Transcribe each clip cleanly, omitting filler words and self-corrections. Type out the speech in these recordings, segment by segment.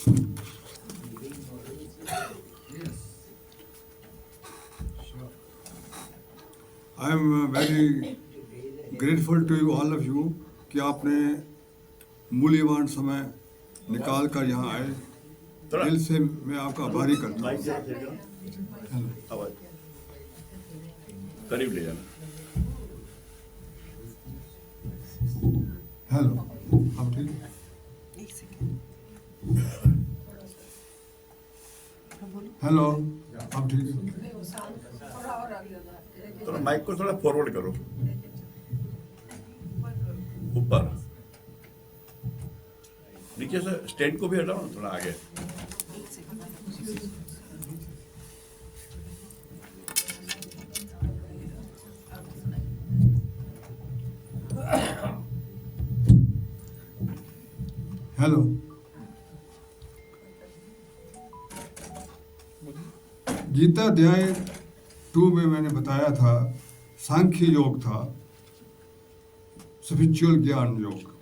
I am very grateful to you, all of you, कि आपने मूल्यवान समय निकाल कर यहाँ आए। दिल से मैं आपका आभारी करता हूँ। करीब ले जाना। हेलो, आप ठीक है? हेलो, आप ठीक है? थोड़ा माइक को थोड़ा फॉरवर्ड करो ऊपर, नीचे से स्टैंड को भी हटाओ ना थोड़ा आगे। हेलो, गीता अध्याय 2 में मैंने बताया था सांख्य योग था, स्पिरिचुअल ज्ञान योग,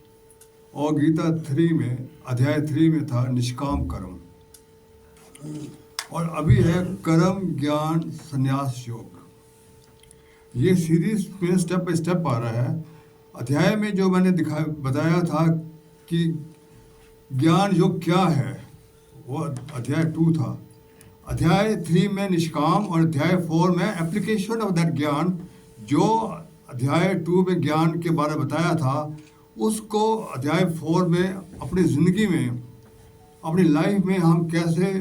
और गीता 3 में अध्याय 3 में था निष्काम कर्म, और अभी है कर्म ज्ञान संन्यास योग। ये सीरीज में स्टेप बाय स्टेप आ रहा है। अध्याय में जो मैंने बताया था कि ज्ञान योग क्या है, वो अध्याय 2 था। अध्याय 3 में निष्काम और अध्याय 4 में एप्लीकेशन ऑफ दैट ज्ञान, जो अध्याय 2 में ज्ञान के बारे में बताया था, उसको अध्याय 4 में अपनी ज़िंदगी में, अपनी लाइफ में हम कैसे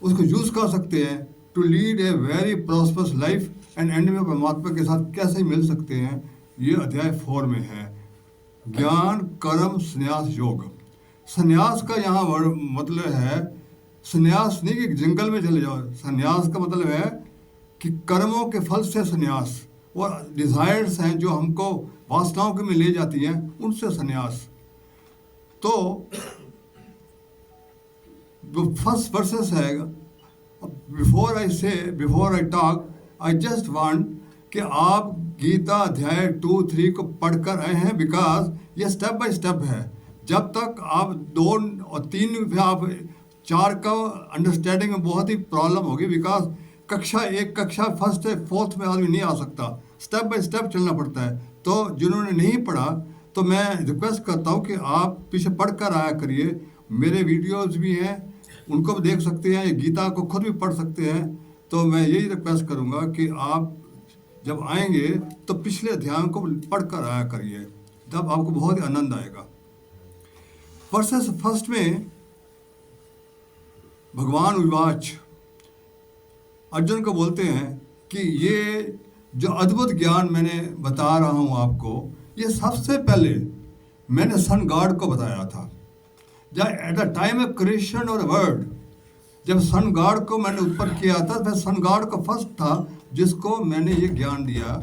उसको यूज़ कर सकते हैं to lead a very prosperous life and end में परमात्मा के साथ कैसे मिल सकते हैं, ये अध्याय 4 में है। ज्ञान कर्म संन्यास योग। संन्यास का यहाँ मतलब है, संन्यास नहीं कि जंगल में चले जाओ। संन्यास का मतलब है कि कर्मों के फल से संन्यास, वो डिज़ायर्स हैं जो हमको वासनाओं के में ले जाती हैं, उनसे संन्यास। तो जो फर्स्ट वर्सेस है, before I talk, I just want कि आप गीता अध्याय 2, 3 को पढ़कर आए हैं, बिकॉज ये स्टेप बाय स्टेप है। जब तक आप 2 और 3 पे आप 4 का अंडरस्टैंडिंग में बहुत ही प्रॉब्लम होगी, बिकॉज कक्षा 1 कक्षा 1st से 4th में आदमी नहीं आ सकता, स्टेप बाय स्टेप चलना पड़ता है। तो जिन्होंने नहीं पढ़ा, तो मैं रिक्वेस्ट करता हूँ कि आप पीछे पढ़ कर आया करिए। मेरे वीडियोस भी हैं, उनको भी देख सकते हैं, गीता को खुद भी पढ़ सकते हैं। तो मैं यही रिक्वेस्ट करूँगा कि आप जब आएंगे तो पिछले अध्यायों को पढ़ कर आया करिए, तब आपको बहुत ही आनंद आएगा। वर्सेस 1 में भगवान उवाच अर्जुन को बोलते हैं कि ये जो अद्भुत ज्ञान मैंने बता रहा हूँ आपको, ये सबसे पहले मैंने सन गॉड को बताया था। जब at the time of creation of the world, जब सन गॉड को मैंने ऊपर किया था, मैं सन गॉड को फर्स्ट था जिसको मैंने ये ज्ञान दिया।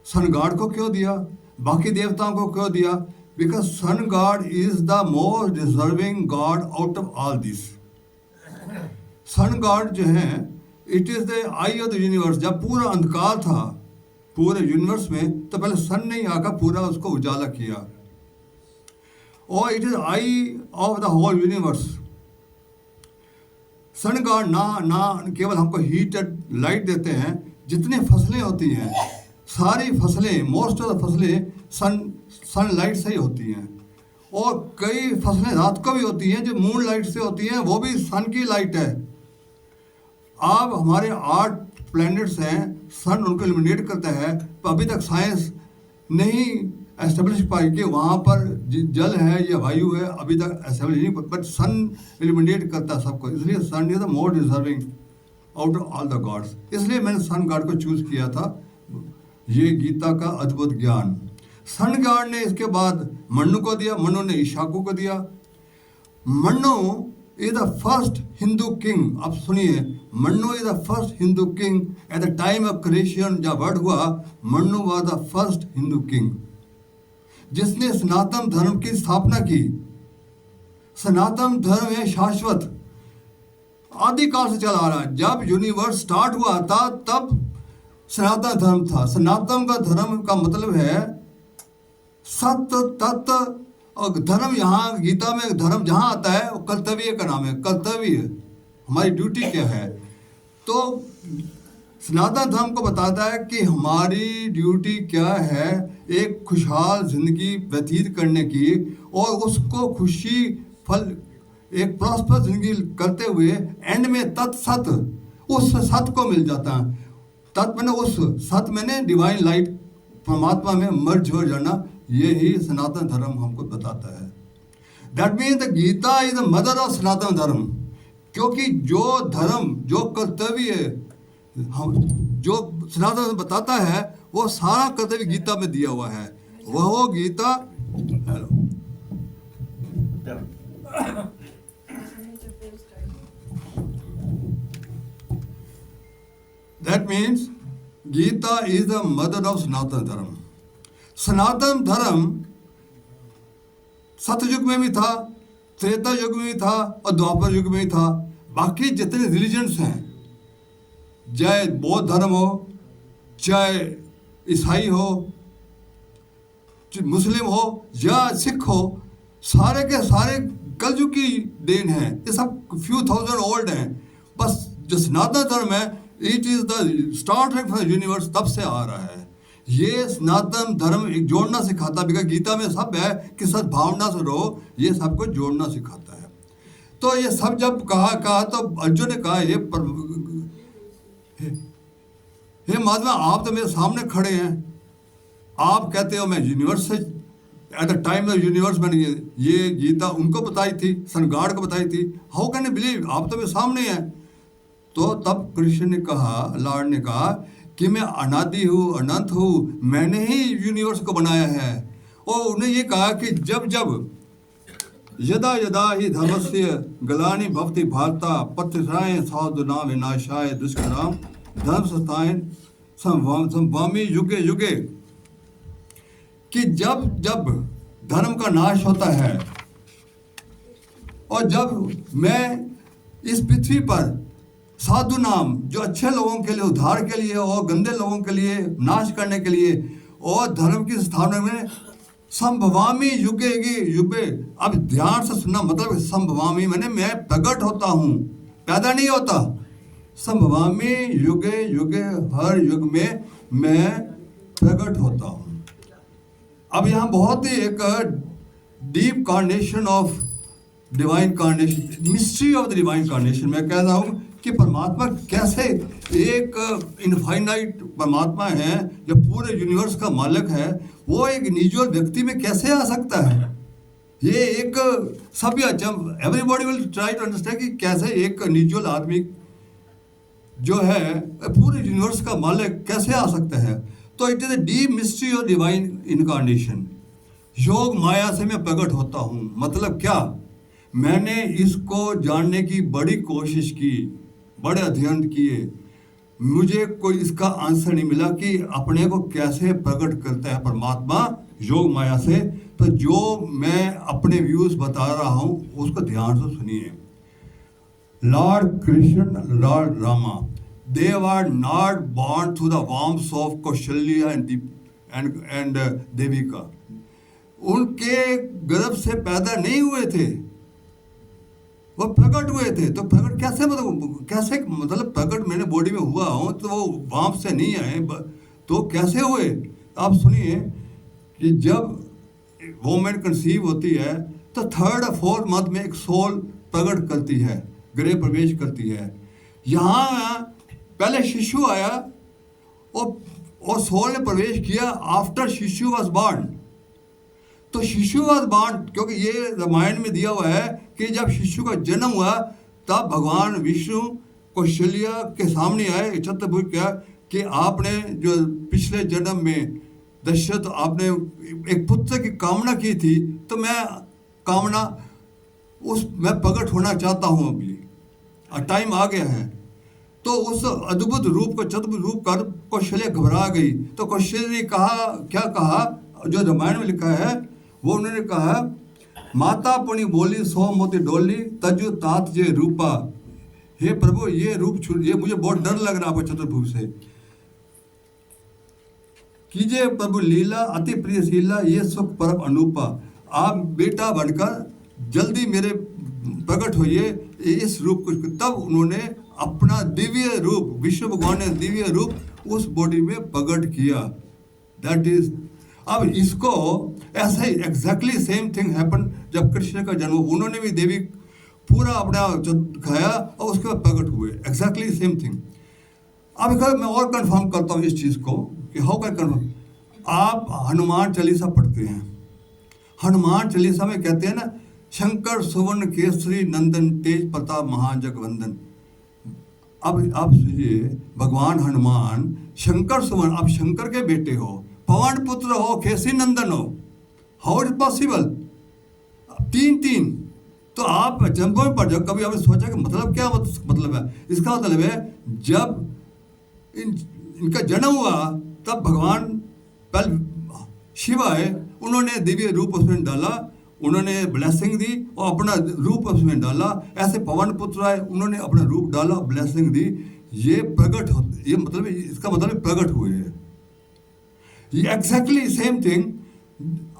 सन गॉड को क्यों दिया, बाकी देवताओं को क्यों दिया? Because sun god is the most deserving god out of all this. Sun god जो है, it is the eye of the universe. जब पूरा अंधकार था पूरे यूनिवर्स में, तो पहले सन ने आकर पूरा उसको उजाला किया, और it is eye of the whole universe. Sun god ना केवल हमको हीटेड लाइट देते हैं, जितनी फसलें होती हैं, सारी फसलें, मोस्ट ऑफ द फसलें सन लाइट से ही होती हैं, और कई फसलें रात को भी होती हैं जो मून लाइट से होती हैं, वो भी सन की लाइट है। अब हमारे 8 प्लैनेट्स हैं, सन उनको इल्यूमिनेट करता है, तो अभी तक साइंस नहीं एस्टेब्लिश पाई कि वहाँ पर जल है या वायु है, अभी तक एस्टेब्लिश नहीं, बट सन इल्यूमिनेट करता है सबको। इसलिए sun is the more deserving out of all the gods. इसलिए मैंने सन गॉड को चूज किया था। ये गीता का अद्भुत ज्ञान सन गॉड ने इसके बाद मनु को दिया, मनु ने इशाकू को दिया। Manu is the first Hindu king. अब सुनिए, Manu is the first Hindu king at the time of creation. जब वर्ड हुआ, Manu was the first Hindu king जिसने सनातन धर्म की स्थापना की। सनातन धर्म है शाश्वत, आदिकाल से चला आ रहा है। जब यूनिवर्स स्टार्ट हुआ था तब सनातन धर्म था। सनातन का धर्म का मतलब है सत्य, तत्व और धर्म यहाँ गीता में धर्म जहाँ आता है वो कर्तव्य का नाम है। कर्तव्य, हमारी ड्यूटी क्या है। तो सनातन धर्म को बताता है कि हमारी ड्यूटी क्या है, एक खुशहाल जिंदगी व्यतीत करने की, और उसको खुशी फल एक प्रॉस्पर जिंदगी करते हुए एंड में तत्सत, उस सत को मिल जाता है। तत् मैंने उस सत मैंने डिवाइन लाइट परमात्मा में मर्ज हो जाना, यही सनातन धर्म हमको बताता है। That means the Gita is the mother of Sanatan Dharma, क्योंकि जो धर्म, जो कर्तव्य हम जो सनातन धर्म बताता है वो सारा कर्तव्य गीता में दिया हुआ है। वह Gita that means Gita is the mother of Sanatan Dharma. Sanatan धर्म सतयुग में भी था, त्रेता युग में भी था और द्वापर युग में भी था। बाकी जितने रिलीजन्स हैं, चाहे बौद्ध धर्म हो, चाहे ईसाई हो, मुस्लिम हो या सिख हो, सारे के सारे कलयुग की देन है। ये सब फ्यू थाउजेंड ओल्ड हैं। बस जो सनातन धर्म है, it is the starting from universe, तब से आ रहा है। ये सनातन धर्म एक जोड़ना सिखाता है, बिकॉज गीता में सब है कि सद्भावना से रहो, ये सबको जोड़ना सिखाता है। तो ये सब जब कहा तो अर्जुन ने कहा, हे महात्मा, आप तो मेरे सामने खड़े हैं, आप कहते हो मैं यूनिवर्स से, at the time of universe मैंने ये गीता उनको बताई थी, सनगार्ड को बताई थी, हाउ कैन यू बिलीव, आप तो मेरे सामने हैं। तो तब कृष्ण ने कहा, लॉर्ड ने कहा कि मैं अनादि हूँ, अनंत हूँ, मैंने ही यूनिवर्स को बनाया है। और उन्हें ये कहा कि जब जब यदा यदा ही धर्मस्य गलानि भवति भारता पत्यसाय साधुनाम विनाशाय दुष्कराम धर्म संस्थाएं संवामी युगे युगे, कि जब जब धर्म का नाश होता है और जब मैं इस पृथ्वी पर साधु नाम, जो अच्छे लोगों के लिए उद्धार के लिए और गंदे लोगों के लिए नाश करने के लिए और धर्म की स्थापना में संभवामी युगे युगे। अब ध्यान से सुनना, मतलब संभवामी मैंने मैं प्रकट होता हूँ, पैदा नहीं होता। संभवामी युगे युगे, हर युग में मैं प्रकट होता हूँ। अब यहाँ बहुत ही एक deep carnation of divine carnation, mystery of the divine carnation. मैं कह रहा हूँ कि परमात्मा कैसे एक इनफाइनाइट परमात्मा है जो पूरे यूनिवर्स का मालिक है, वो एक निजोल व्यक्ति में कैसे आ सकता है। ये एक सभी everybody will try to understand कि कैसे एक निजोल आदमी जो है पूरे यूनिवर्स का मालिक कैसे आ सकता है। तो it is a deep mystery of divine incarnation. योग माया से मैं प्रकट होता हूँ, मतलब क्या, मैंने इसको जानने की बड़ी कोशिश की, बड़े अध्ययन किए, मुझे कोई इसका आंसर नहीं मिला कि अपने को कैसे प्रकट करता है परमात्मा योग माया से। तो जो मैं अपने व्यूज बता रहा हूँ उसको ध्यान से सुनिए। Lord Krishna, Lord Rama, they were not born through the warmth of Kaushalya and Devika. उनके गर्भ से पैदा नहीं हुए थे, वो प्रकट हुए थे। तो प्रकट कैसे, मतलब प्रकट मैंने बॉडी में हुआ हूँ तो वो वाम से नहीं आए, तो कैसे हुए। आप सुनिए कि जब वोमेन कंसीव होती है तो थर्ड और फोर्थ मंथ में एक सोल प्रकट करती है, गृह प्रवेश करती है। यहाँ पहले शिशु आया और सोल ने प्रवेश किया आफ्टर शिशु वॉज बॉर्न। तो शिशु वॉज बॉर्न, क्योंकि ये रामायण में दिया हुआ है कि जब शिशु का जन्म हुआ तब भगवान विष्णु कौशल्या के सामने आए, चतुर्भुज किया कि आपने जो पिछले जन्म में दशरथ आपने एक पुत्र की कामना की थी, तो मैं कामना मैं प्रकट होना चाहता हूँ अभी, टाइम आ गया है। तो उस अद्भुत रूप को चतुर्भुज रूप कर कौशल्या घबरा गई। तो कौशल्या ने कहा, क्या कहा, जो रामायण में लिखा है वो उन्होंने कहा, माता पुनि बोली सो मोती डोली तजु तात जे रूपा। हे प्रभु, ये रूप ये मुझे बहुत डर लग रहा है आपको चतुर्भुज से। कीजिए प्रभु लीला अति प्रिय शीला, ये सुख परम अनूपा। आप बेटा बनकर जल्दी मेरे प्रकट होइए इस रूप को। तब उन्होंने अपना दिव्य रूप, विष्णु भगवान ने दिव्य रूप उस बॉडी में प्रकट किया। दैट इज, अब इसको ऐसे ही एग्जैक्टली सेम थिंग हैपन जब कृष्ण का जन्म, उन्होंने भी देवी पूरा अपना दिखाया और उसके बाद प्रकट हुए, एग्जैक्टली सेम थिंग। अब एक मैं और कंफर्म करता हूँ इस चीज़ को कि हाउ कैन कंफर्म। आप हनुमान चालीसा पढ़ते हैं, हनुमान चालीसा में कहते हैं ना, शंकर सुवर्ण केसरी नंदन तेज प्रताप महाजगवंदन। अब आप सोचिए, भगवान हनुमान शंकर सुवर्ण, आप शंकर के बेटे हो, पवन पुत्र हो, केसरी नंदन हो, हाउ इज पॉसिबल? तीन तो आप जन्मों में पढ़ जाओ। कभी आपने सोचा कि मतलब क्या मतलब है? इसका मतलब है जब इनका जन्म हुआ तब भगवान पहले शिव आए, उन्होंने दिव्य रूप उसमें डाला, उन्होंने ब्लेसिंग दी और अपना रूप उसमें डाला। ऐसे पवन पुत्र आए, उन्होंने अपना रूप डाला, ब्लेसिंग दी। ये प्रकट होते, ये मतलब इसका मतलब प्रकट हुए हैं। ये एग्जैक्टली सेम थिंग।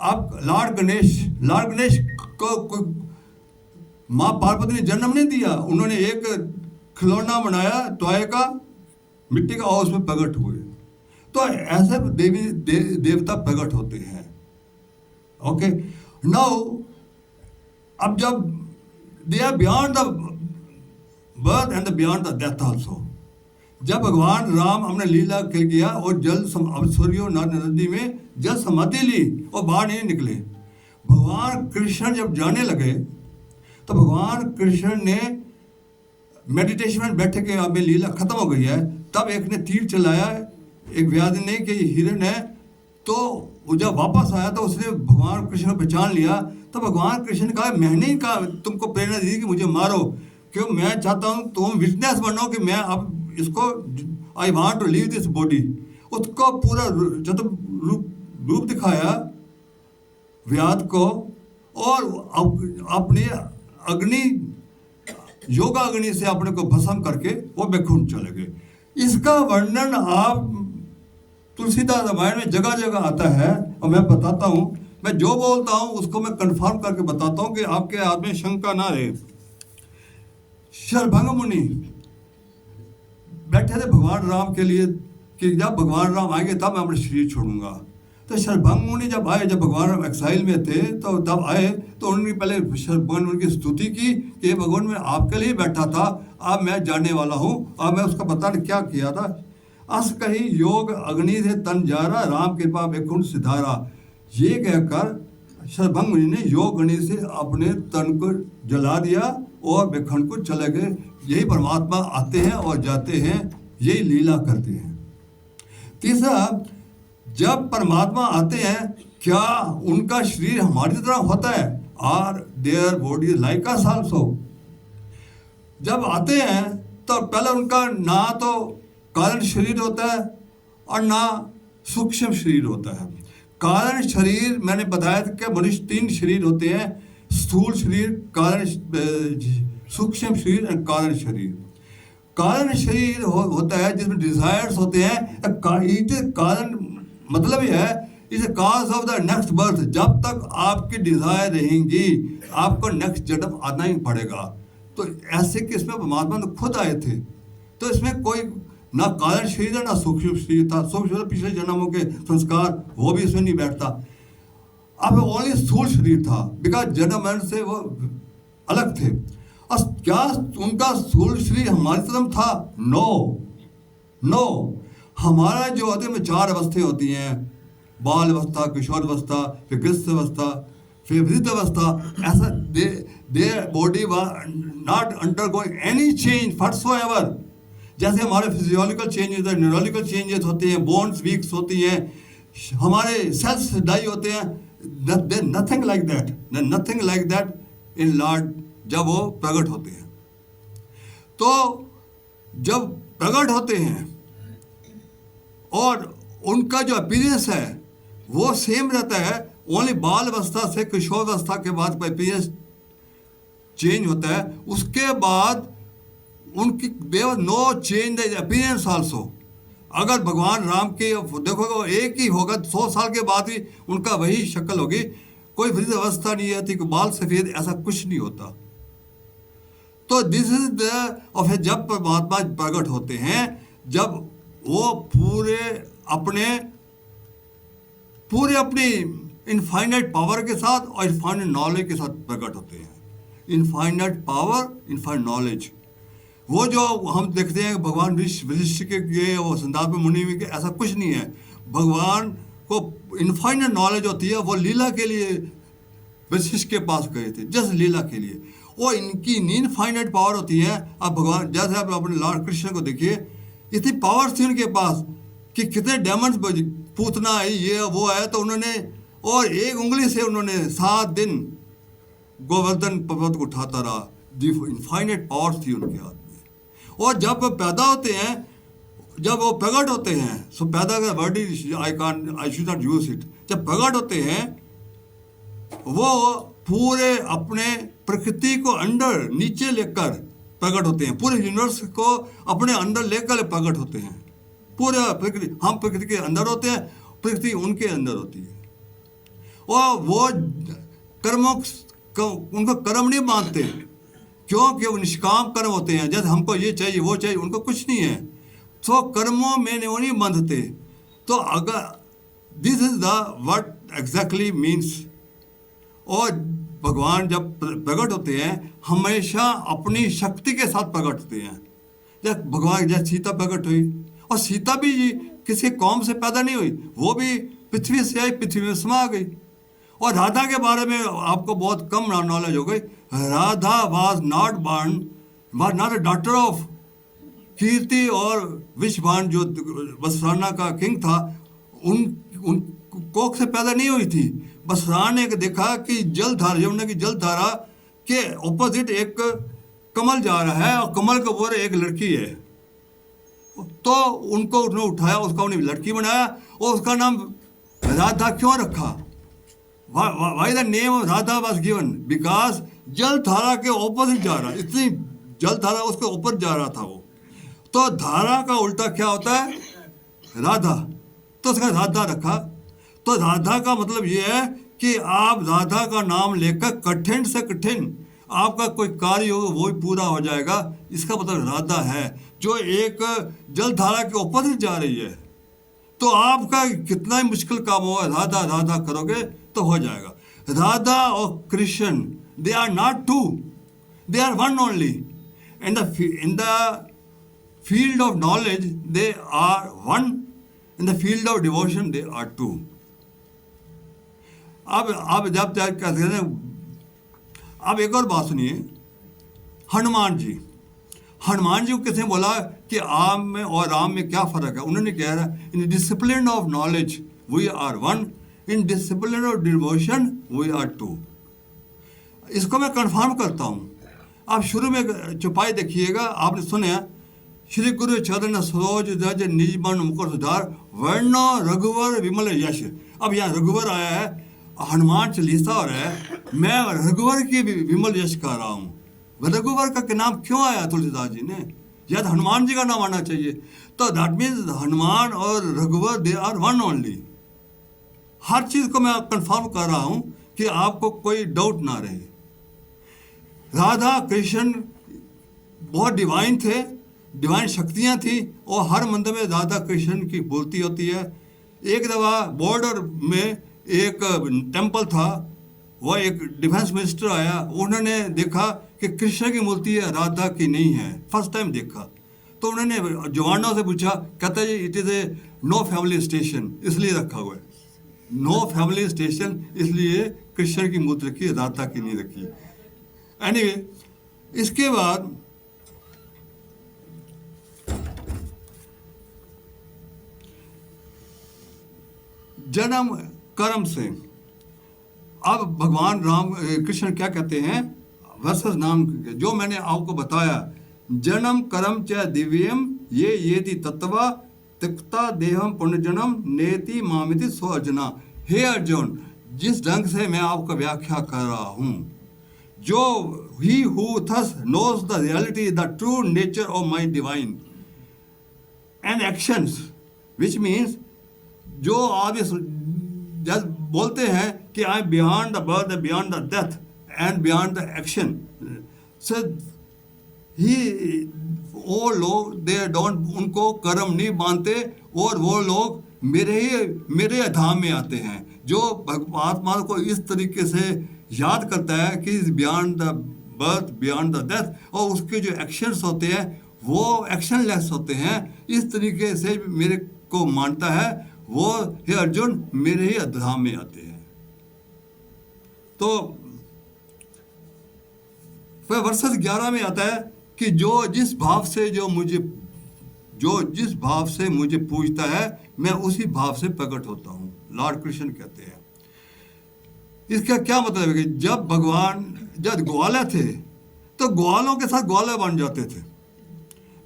आप लॉर्ड गणेश को माँ पार्वती ने जन्म नहीं दिया, उन्होंने एक खिलौना बनाया टॉय का, मिट्टी का, और उसमें प्रकट हुए। तो ऐसे देवता प्रकट होते हैं। ओके, नाउ अब जब they are beyond the birth and beyond the death also. जब भगवान राम हमने लीला कर किया और सूर्यो नदी में जल समाधि ली और बाहर नहीं निकले, भगवान कृष्ण जब जाने लगे तो भगवान कृष्ण ने मेडिटेशन में बैठे के अब लीला खत्म हो गई है, तब एक ने तीर चलाया, एक व्याधि ने कि हिरण है, तो वो जब वापस आया तो उसने भगवान कृष्ण को पहचान लिया। तो भगवान कृष्ण ने कहा, मैंने ही कहा तुमको प्रेरणा दी कि मुझे मारो, क्यों? मैं चाहता हूँ तुम विटनेस बनो कि मैं अब इसको, I want to leave this body. उसको पूरा जब रूप दिखाया व्याध को, और अपनी अग्नि, योगा अग्नि से अपने को भस्म करके वो बैकुंठ चले गए। इसका वर्णन आप तुलसीदास रामायण में जगह जगह आता है, और मैं बताता हूँ, मैं जो बोलता हूँ उसको मैं कंफर्म करके बताता हूँ कि आपके हाथ में शंका ना रहे। शरभंग मुनि बैठे थे भगवान राम के लिए कि जब भगवान राम आएंगे तब मैं अपना शरीर छोड़ूंगा। तो शरभंग मुनि जब आए, जब भगवान राम एक्साइल में थे तो तब आए, तो उन्होंने पहले शरभंग मुनि की स्तुति की कि भगवान मैं आपके लिए बैठा था, अब मैं जाने वाला हूँ। अब मैं उसका पता नहीं क्या किया था। अस कही योग अग्नि से तन जारा, राम कृपा बैकुंठ सिधारा। ये कहकर शरभंग मुनि ने योग अग्नि से अपने तन को जला दिया और बैकुंठ को चले गए। यही परमात्मा आते हैं और जाते हैं, यही लीला करते हैं। तीसरा, जब परमात्मा आते हैं, क्या उनका शरीर हमारी तरह होता है? Are there body like us also? जब आते हैं तो पहले उनका ना तो कारण शरीर होता है और ना सूक्ष्म शरीर होता है। कारण शरीर मैंने बताया था कि मनुष्य 3 शरीर होते हैं, स्थूल शरीर, कारण सूक्ष्म शरीर और कारण शरीर। कारण शरीर होता है जिसमें डिजायर्स होते हैं। कारण मतलब यह है, is a cause of the next birth. जब तक आपकी डिजायर रहेंगी आपको नेक्स्ट जन्म आना ही पड़ेगा। तो ऐसे कि इसमें परमात्मा तो खुद आए थे, तो इसमें कोई ना कारण शरीर है ना सूक्ष्म शरीर था। सूक्ष्म पिछले जन्मों के संस्कार वो भी इसमें नहीं बैठता। अब ओनली स्थूल शरीर था, बिकॉज जन्म मरण से वो अलग थे। और क्या उनका स्थूल शरीर हमारी तरह था? नो। हमारा जो होते में 4 अवस्थाएं होती हैं, बाल अवस्था, किशोर अवस्था, फिर गृहस्थ अवस्था, फिर वृद्ध अवस्था। ऐसा the body not undergoing any change whatsoever. जैसे हमारे फिजियोलॉजिकल चेंजेस है, न्यूरोलॉजिकल चेंजेस होते हैं, बोन्स वीक्स होती हैं, हमारे सेल्स डाई होते हैं, nothing like that, nothing like that in Lord जब वो प्रकट होते हैं। तो जब प्रकट होते हैं और उनका जो अपीयरेंस है वो सेम रहता है, ओनली बाल अवस्था से किशोर अवस्था के बाद अपीयरेंस चेंज होता है। उसके बाद उनकी there were no change the appearance also. अगर भगवान राम के देखोगे वो एक ही होगा, 100 साल के बाद ही उनका वही शक्ल होगी। कोई वृद्ध अवस्था नहीं आती, कोई बाल सफेद, ऐसा कुछ नहीं होता। तो दिस इज द ऑफ, जब परमात्मा प्रकट होते हैं, जब वो पूरे अपनी इनफाइनाइट पावर के साथ और इनफाइनाइट नॉलेज के साथ प्रकट होते हैं। इनफाइनाइट पावर, इनफाइनाइट नॉलेज, वो जो हम देखते हैं भगवान वशिष्ठ के वो संदार्भ मुनि में, ऐसा कुछ नहीं है। भगवान को इनफाइनाइट नॉलेज होती है, वो लीला के लिए वशिष्ठ के पास गए थे, जस्ट लीला के लिए। वो इनकी इनफाइनाइट पावर होती है। अब भगवान, जैसे आप अपने लॉर्ड कृष्ण को देखिए, इतनी पावर थी उनके पास कि कितने डेमंस, पूतना है, ये वो है, तो उन्होंने, और एक उंगली से उन्होंने 7 दिन गोवर्धन पर्वत को उठाता रहा। इनफाइनाइट पावर थी उनके हाथ में। और जब वो पैदा होते हैं, जब वो प्रकट होते हैं, सो पैदा का word I should not use it, जब प्रकट होते हैं, वो पूरे अपने प्रकृति को अंदर नीचे लेकर प्रकट होते हैं, पूरे यूनिवर्स को अपने अंदर लेकर प्रकट होते हैं। पूरे प्रकृति, हम प्रकृति के अंदर होते हैं, प्रकृति उनके अंदर होती है। और वो कर्मों उनको कर्म नहीं मानते, क्योंकि वो निष्काम कर्म होते हैं। जैसे हमको ये चाहिए, वो चाहिए, उनको कुछ नहीं है, तो कर्मों में वो नहीं बंधते। तो अगर this is the what exactly means. और भगवान जब प्रकट होते हैं, हमेशा अपनी शक्ति के साथ प्रकट होते हैं। जब भगवान, जैसे सीता प्रकट हुई, और सीता भी किसी कौम से पैदा नहीं हुई, वो भी पृथ्वी से आई, पृथ्वी में समा गई। और राधा के बारे में आपको बहुत कम नॉलेज हो गई। Radha was not born, was not a daughter of Kirti और विश्वभान, जो बसराना का किंग था, उन कोख से पैदा नहीं हुई थी। बसरान ने देखा कि जलधारा, यमुना की जलधारा के ऑपोजिट एक कमल जा रहा है, और कमल के ऊपर एक लड़की है, तो उनको उन्होंने उठाया, उसका उन्हें लड़की बनाया, और उसका नाम राधा क्यों रखा? Why the name of Radha was given? Because जलधारा के ऑपोजिट जा रहा, इतनी जलधारा उसके ऊपर जा रहा था वो, तो धारा का उल्टा क्या होता है? राधा, तो उसका राधा रखा। तो राधा का मतलब ये है कि आप राधा का नाम लेकर कठिन से कठिन आपका कोई कार्य होगा वो भी पूरा हो जाएगा। इसका मतलब राधा है, जो एक जलधारा के ऑपोजिट जा रही है। तो आपका कितना ही मुश्किल काम होगा, राधा राधा करोगे तो हो जाएगा। राधा और Krishna, they are not two, they are one only. In the field of knowledge they are one, in the field of devotion they are two. अब जब कहते हैं, अब एक और बात सुनिए, हनुमान जी को किसने बोला कि आम में और राम में क्या फर्क है? उन्होंने कह रहा, in discipline of knowledge we are one, in discipline of devotion we are two. इसको मैं कंफर्म करता हूँ। आप शुरू में चौपाई देखिएगा, आपने सुना, श्री गुरु चरण सरोज रज निज मन मुकुर सुधार, वर्ण रघुवर विमल यश। अब यहाँ रघुवर आया है, हनुमान चालीसा हो रहा है, मैं रघुवर की विमल यश कर रहा हूँ। रघुवर का नाम क्यों आया तुलसीदास जी ने? या हनुमान जी का नाम आना चाहिए। तो दैट मीन्स हनुमान और रघुवर दे आर वन ओनली। हर चीज को मैं कंफर्म कर रहा हूं कि आपको कोई डाउट ना रहे। राधा कृष्ण बहुत डिवाइन थे, डिवाइन शक्तियां थी, और हर मंदिर में राधा कृष्ण की मूर्ति होती है। एक दफा बॉर्डर में एक टेम्पल था, वह एक डिफेंस मिनिस्टर आया, उन्होंने देखा कि कृष्ण की मूर्ति है, राधा की नहीं है, फर्स्ट टाइम देखा। तो उन्होंने जवानों से पूछा, कहता है it is a no family station, इसलिए रखा हुआ है। नो फैमिली स्टेशन, इसलिए कृष्ण की मूर्ति रखी है, राधा की नहीं रखी। एनीवे, इसके बाद जन्म कर्म से, अब भगवान राम कृष्ण क्या कहते हैं वर्सेस नाम, जो मैंने आपको बताया, जन्म कर्म च दिव्यम ये तत्वा तिक्ता देहम पुण्यजनम नेति मामिति स्वजना। हे अर्जुन, जिस ढंग से मैं आपको व्याख्या कर रहा हूँ, जो he who thus knows the reality the true nature of my divine and actions, which means जो आप बोलते हैं कि I beyond the birth, beyond the death and beyond the action, so ही वो लोग दे डोंट, उनको कर्म नहीं मानते और वो लोग मेरे धाम में आते हैं। जो परमात्मा को इस तरीके से याद करता है कि beyond the birth, beyond the death, और उसके जो एक्शंस होते हैं वो एक्शनलेस होते हैं, इस तरीके से मेरे को मानता है, वो हे अर्जुन मेरे ही धाम में आते हैं। तो फिर वर्सेस 11 में आता है कि जिस भाव से मुझे पूजता है मैं उसी भाव से प्रकट होता हूँ, लॉर्ड कृष्ण कहते हैं। इसका क्या मतलब है कि जब भगवान जब ग्वाले थे तो ग्वालों के साथ ग्वाले बन जाते थे,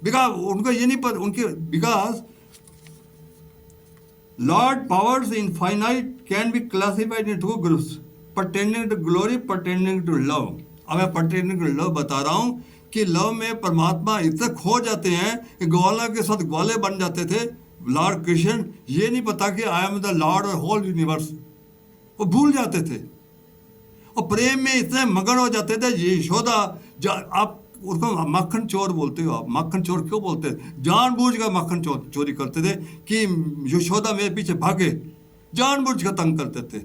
बिकॉज उनको ये नहीं पता, उनके because lord powers infinite can be classified in 2 groups, pertaining to glory, pertaining to love. अब मैं परटेनिंग टू लव बता रहा हूँ कि लव में परमात्मा इतने खो जाते हैं कि ग्वालों के साथ ग्वाले बन जाते थे। लॉर्ड कृष्ण ये नहीं पता कि I am the lord of whole universe, वो भूल जाते थे और प्रेम में इतने मगन हो जाते थे। यशोदा, आप उसको माखन चोर बोलते हो, आप माखन चोर क्यों बोलते थे? जानबूझ कर माखन चोरी करते थे कि यशोदा मेरे पीछे भागे, जानबूझ कर तंग करते थे।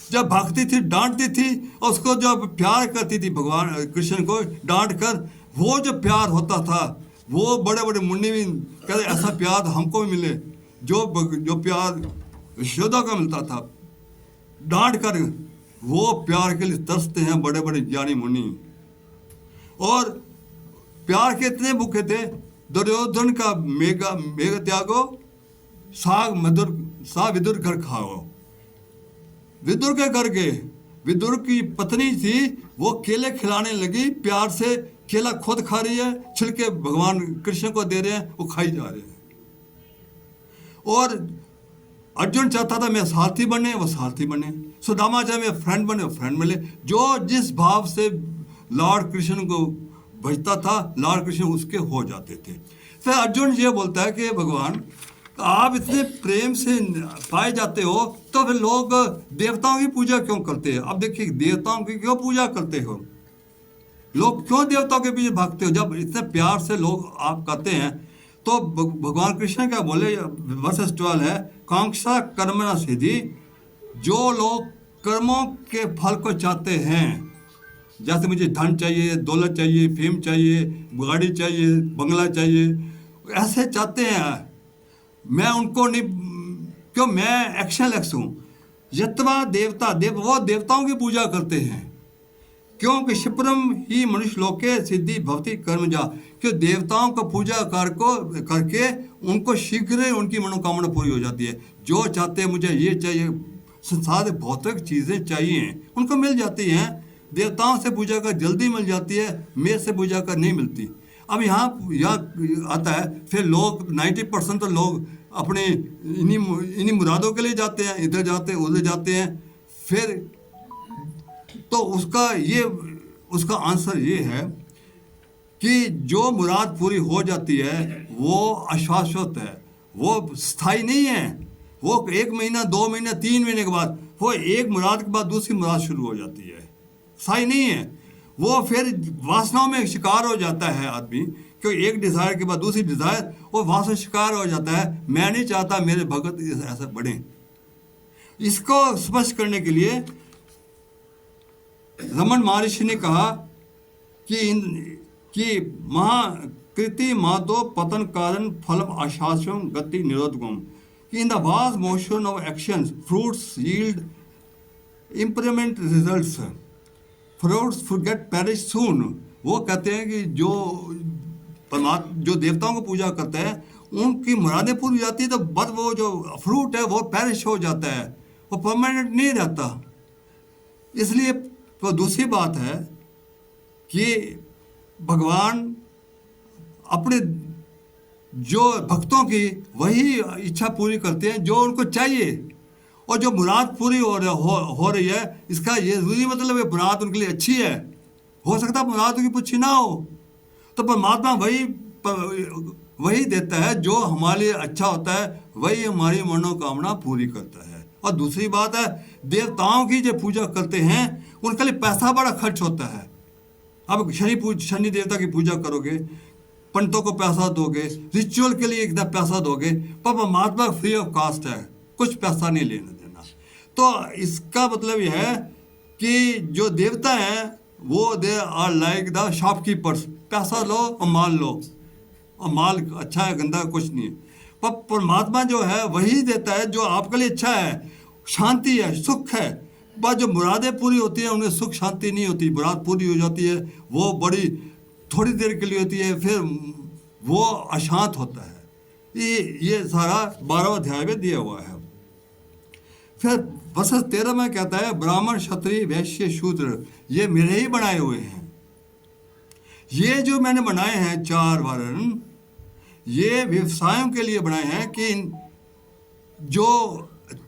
जब भागती थी डांटती थी, और उसको जब प्यार करती थी भगवान कृष्ण को डांट कर, वो जो प्यार होता था वो बड़े बड़े मुन्नी भी कहते ऐसा प्यार हमको भी मिले जो प्यार यशोदा का मिलता था। डांट कर वो प्यार के लिए तरसते हैं बड़े बड़े ज्ञानी मुनि, और प्यार के इतने भूखे थे। दुर्योधन का मेघ त्यागो सा विदुर घर खाओ, विदुर के घर गए, विदुर की पत्नी थी, वो केले खिलाने लगी, प्यार से केला खुद खा रही है, छिलके भगवान कृष्ण को दे रहे हैं, वो खाई जा रहे हैं। और अर्जुन चाहता था मैं सारथी बने, वो सारथी बने, सुदामा चाहे मैं फ्रेंड बने, वो फ्रेंड मिले। जो जिस भाव से लॉर्ड कृष्ण को भजता था, लॉर्ड कृष्ण उसके हो जाते थे। फिर अर्जुन ये बोलता है कि भगवान आप इतने प्रेम से पाए जाते हो, तो फिर लोग देवताओं की पूजा क्यों करते हैं? अब देखिए, देवताओं की क्यों पूजा करते हो, लोग क्यों देवताओं के पीछे भागते हो? जब इतने प्यार से लोग आप करते हैं, तो भगवान कृष्ण क्या बोले, वर्सेस 12 है, कांक्षा कर्मणा सिद्धि, जो लोग कर्मों के फल को चाहते हैं, जैसे मुझे धन चाहिए, दौलत चाहिए, फेम चाहिए, गाड़ी चाहिए, बंगला चाहिए, ऐसे चाहते हैं, मैं उनको नहीं, क्यों, मैं एक्शनलेस हूँ। यत्वा देवता वो देवताओं की पूजा करते हैं, क्योंकि क्षिप्रम ही मनुष्य लोके सिद्धि भवती कर्मजा, क्यों देवताओं को पूजा करके उनको शीघ्र ही उनकी मनोकामना पूरी हो जाती है। जो चाहते हैं मुझे ये चाहिए, संसार भौतिक चीज़ें चाहिए, उनको मिल जाती हैं। देवताओं से पूजा कर जल्दी मिल जाती है, मेरे से पूजा कर नहीं मिलती। अब यहाँ आता है, फिर लोग 90% तो लोग अपने इन्हीं मुरादों के लिए जाते हैं, इधर जाते हैं उधर जाते हैं। फिर तो उसका आंसर ये है कि जो मुराद पूरी हो जाती है वो अशाश्वत है, वो स्थायी नहीं है। वो 1 महीना 2 महीना 3 महीने के बाद, वो एक मुराद के बाद दूसरी मुराद शुरू हो जाती है, स्थायी नहीं है। वो फिर वासनाओं में शिकार हो जाता है आदमी, क्योंकि एक डिज़ायर के बाद दूसरी डिज़ायर, वो वासना शिकार हो जाता है। मैं नहीं चाहता मेरे भगत ऐसा बढ़े। इसको स्पष्ट करने के लिए रमन महर्षि ने कहा कि महाकृति माधो पतन कारण फलम आशास्वम गति निरोधगम, in the vast motion of actions fruits yield improvement results, fruits forget perish soon. वो कहते हैं कि जो देवताओं को पूजा करते हैं उनकी मुरादें पूरी हो जाती है, तो बस वो जो फ्रूट है वो पेरिश हो जाता है, वो परमानेंट नहीं रहता। इसलिए तो दूसरी बात है कि भगवान अपने जो भक्तों की वही इच्छा पूरी करते हैं जो उनको चाहिए, और जो मुराद पूरी हो रही है, इसका ये जरूरी मतलब है मुराद उनके लिए अच्छी है। हो सकता है मुराद उनकी पूछी ना हो, तो परमात्मा वही देता है जो हमारे लिए अच्छा होता है, वही हमारी मनोकामना पूरी करता है। और दूसरी बात है, देवताओं की जो पूजा करते हैं उनके लिए पैसा बड़ा खर्च होता है। अब शनि देवता की पूजा करोगे, पंडितों को पैसा दोगे, रिचुअल के लिए इतना पैसा दोगे, पर परमात्मा फ्री ऑफ कास्ट है, कुछ पैसा नहीं लेना देना। तो इसका मतलब यह है कि जो देवता हैं वो they are like the shopkeepers, पैसा लो और माल लो, और माल अच्छा है गंदा कुछ नहीं है। पर परमात्मा जो है वही देता है जो आपके लिए अच्छा है, शांति है, सुख है। पर जो मुरादें पूरी होती हैं उनमें सुख शांति नहीं होती, मुराद पूरी हो जाती है वो बड़ी थोड़ी देर के लिए होती है, फिर वो अशांत होता है। ये सारा 12वें अध्याय में दिया हुआ है। फिर वर्ष 13 में कहता है ब्राह्मण क्षत्रिय वैश्य शूद्र ये मेरे ही बनाए हुए हैं। ये जो मैंने बनाए हैं 4 वर्ण, ये व्यवसायों के लिए बनाए हैं कि जो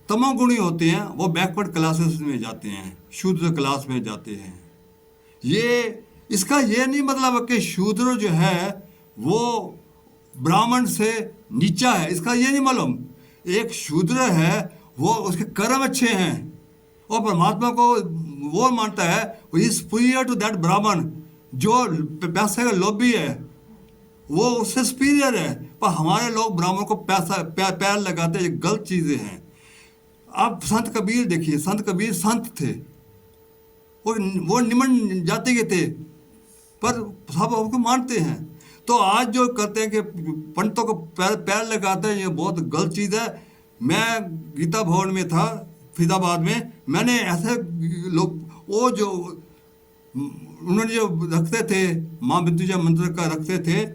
तमोगुणी होते हैं वो बैकवर्ड क्लासेस में जाते हैं, शूद्र क्लास में जाते हैं। ये इसका ये नहीं मतलब कि शूद्र जो है वो ब्राह्मण से नीचा है, इसका ये नहीं मालूम। एक शूद्र है वो उसके कर्म अच्छे हैं और परमात्मा को वो मानता है वो इज सुपीरियर टू दैट ब्राह्मण। जो पैसे का लोभी है वो उससे सुपीरियर है। पर हमारे लोग ब्राह्मण को पैसा पैर लगाते हैं, ये गलत चीज़ें हैं। आप संत कबीर देखिए, संत कबीर संत थे, वो निम्न जाति के थे, पर सब उनको मानते हैं। तो आज जो करते हैं कि पंडितों को पैर लगाते हैं, ये बहुत गलत चीज़ है। मैं गीता भवन में था फरीदाबाद में, मैंने ऐसे लोग वो जो उन्होंने जो रखते थे माँ बिंदुजा मंत्र का रखते थे,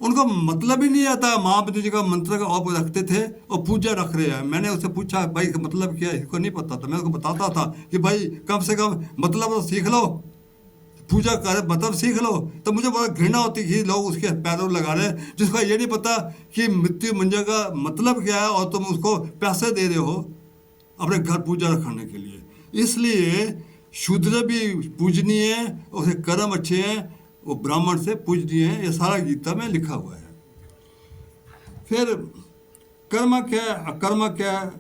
उनको मतलब ही नहीं आता माँ बिंदुजा का मंत्र का, और रखते थे और पूजा रख रहे हैं। मैंने उससे पूछा भाई इसका मतलब क्या है, इसको नहीं पता था। मैं उसको बताता था कि भाई कम से कम मतलब तो सीख लो, पूजा कर मतलब सीख लो। तो मुझे बड़ा घृणा होती कि लोग उसके पैरों लगा रहे हैं जिसका ये नहीं पता कि मृत्यु मंजर का मतलब क्या है, और तुम उसको पैसे दे रहे हो अपने घर पूजा रखने के लिए। इसलिए शूद्र भी पूजनीय है, उसके कर्म अच्छे हैं, वो ब्राह्मण से पूजनीय है। ये सारा गीता में लिखा हुआ है। फिर कर्म क्या है, अकर्म क्या है,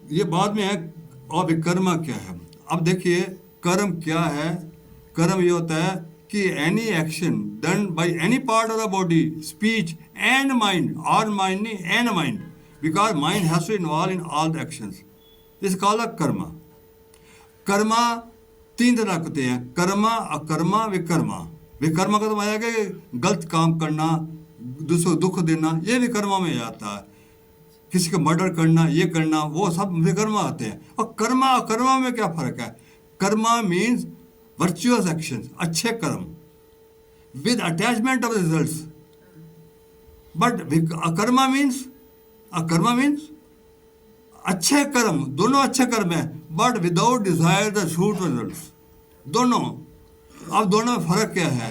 ये बाद में है, और विकर्मा क्या है। अब देखिए कर्म क्या है। कर्म ये होता है कि any action done by any part of the body, speech and mind, और माइंड नहीं and mind, because mind has to involve in all the actions, is called karma. Karma 3 तरह होते हैं, कर्मा, अकर्मा, विकर्मा। विकर्मा का तो आया कि गलत काम करना, दूसरों को दुख देना, ये विकर्मा में आता है। किसी को मर्डर करना, ये करना, वो सब विकर्मा आते हैं। और कर्मा अकर्मा में क्या फर्क है? कर्मा मीन्स वर्चुअस एक्शन, अच्छे कर्म with attachment of results. But akarma means अच्छे कर्म, दोनों अच्छे कर्म है, but without desire the fruit results. दोनों, अब दोनों में फर्क क्या है?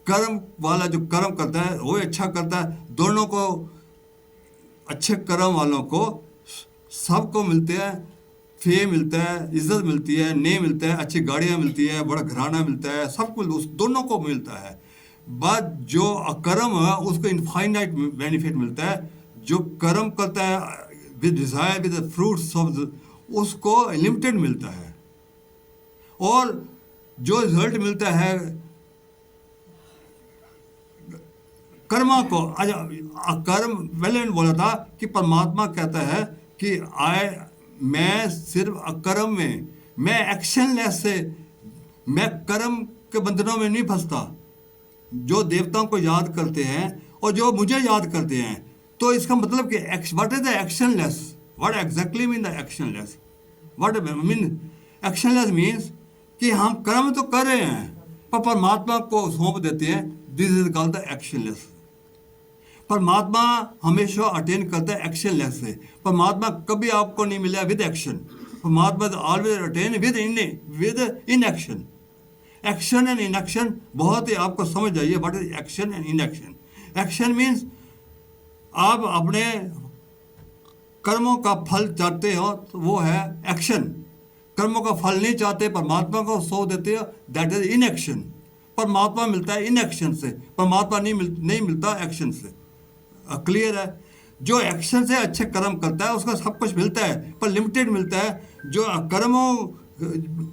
कर्म वाला जो कर्म करता है वो अच्छा करता है। दोनों को, अच्छे कर्म वालों को सबको मिलते हैं, फेम मिलता है, इज्जत मिलती है, नेम मिलता है, अच्छी गाड़ियाँ मिलती है, बड़ा घराना मिलता है, सबको उस दोनों को मिलता है। बट जो अकर्म है उसको इनफाइनाइट बेनिफिट मिलता है। जो कर्म करता है with desire with fruits of, उसको लिमिटेड मिलता है। और जो रिजल्ट मिलता है कर्मा को, कर्म पहले बोला था कि परमात्मा कहता है कि मैं सिर्फ अकर्म में, मैं एक्शनलेस से, मैं कर्म के बंधनों में नहीं फंसता। जो देवताओं को याद करते हैं और जो मुझे याद करते हैं, तो इसका मतलब कि what is the actionless, what exactly mean the actionless, what mean actionless means कि हम कर्म तो कर रहे हैं पर परमात्मा को सौंप देते हैं। This is called the actionless. परमात्मा हमेशा अटेन करता है एक्शनलेस से। परमात्मा कभी आपको नहीं मिला विद एक्शन। परमात्मा always attain with in action. Action and in action बहुत ही आपको समझ जाइए what is action and in action. Action means आप अपने कर्मों का फल चाहते हो तो वो है एक्शन। कर्मों का फल नहीं चाहते, परमात्मा को सौंप देते हो, दैट इज इन एक्शन। परमात्मा मिलता है इन एक्शन से, परमात्मा नहीं मिलता एक्शन से। क्लियर है? जो एक्शन से अच्छे कर्म करता है उसको सब कुछ मिलता है, पर लिमिटेड मिलता है। जो कर्मों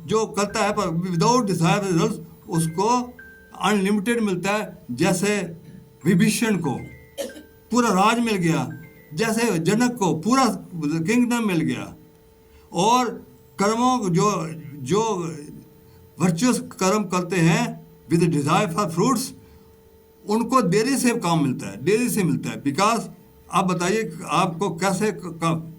जो करता है पर विदाउट डिजायर रिजल्ट उसको अनलिमिटेड मिलता है। जैसे विभीषण को पूरा राज मिल गया, जैसे जनक को पूरा किंगडम मिल गया। और कर्मों जो जो वर्चुअस कर्म करते हैं विद डिजायर फॉर फ्रूट्स, उनको देरी से काम मिलता है, देरी से मिलता है। बिकॉज आप बताइए आपको कैसे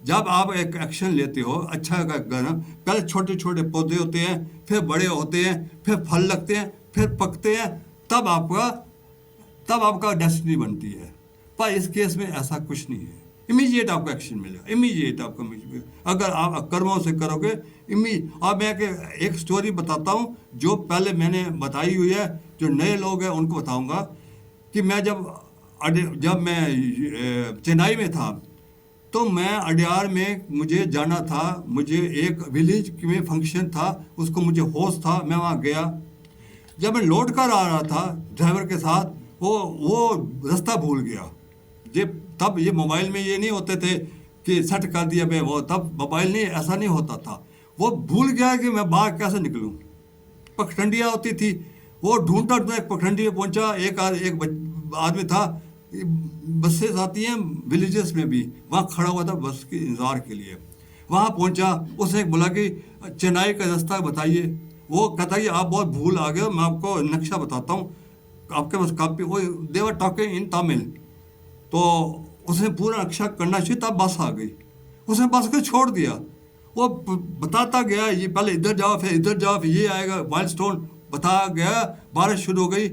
जब आप एक एक्शन लेते हो अच्छा कर्म, पहले छोटे छोटे पौधे होते हैं, फिर बड़े होते हैं, फिर फल लगते हैं, फिर पकते हैं, तब आपका डेस्टिनी बनती है। पर इस केस में ऐसा कुछ नहीं है, इमीडिएट आपको एक्शन मिलेगा, इमीडिएट आपको अगर आप कर्मों से करोगे। अब मैं एक स्टोरी बताता हूँ जो पहले मैंने बताई हुई है, जो नए लोग हैं उनको बताऊंगा। कि मैं जब मैं चेन्नई में था तो मैं अड्यार में मुझे जाना था, मुझे एक विलेज में फंक्शन था, उसको मुझे होश था, मैं वहाँ गया। जब मैं लौट कर आ रहा था ड्राइवर के साथ, वो रास्ता भूल गया। तब ये मोबाइल में ये नहीं होते थे कि सेट कर दिया मैं, वो तब मोबाइल नहीं, ऐसा नहीं होता था। वो भूल गया कि मैं बाहर कैसे निकलूं। पगडंडियाँ होती थी, वो ढूंढता ढूंढता एक पगडंडी में पहुंचा। एक आदमी था, बसेस आती हैं विलेजेस में भी, वहाँ खड़ा हुआ था बस के इंतज़ार के लिए। वहाँ पहुंचा, उसने बोला कि चेन्नई का रास्ता बताइए। वो कहता कि आप बहुत भूल आ गए, मैं आपको नक्शा बताता हूँ, आपके पास कापी। वो देवर टॉकिंग इन तमिल, तो उसने पूरा नक्शा करना चाहिए, तब बस आ गई। उसने बस को छोड़ दिया, वो बताता गया, ये पहले इधर जाओ, फिर इधर जाओ, फिर ये आएगा माइलस्टोन, बताया गया। बारिश शुरू हो गई,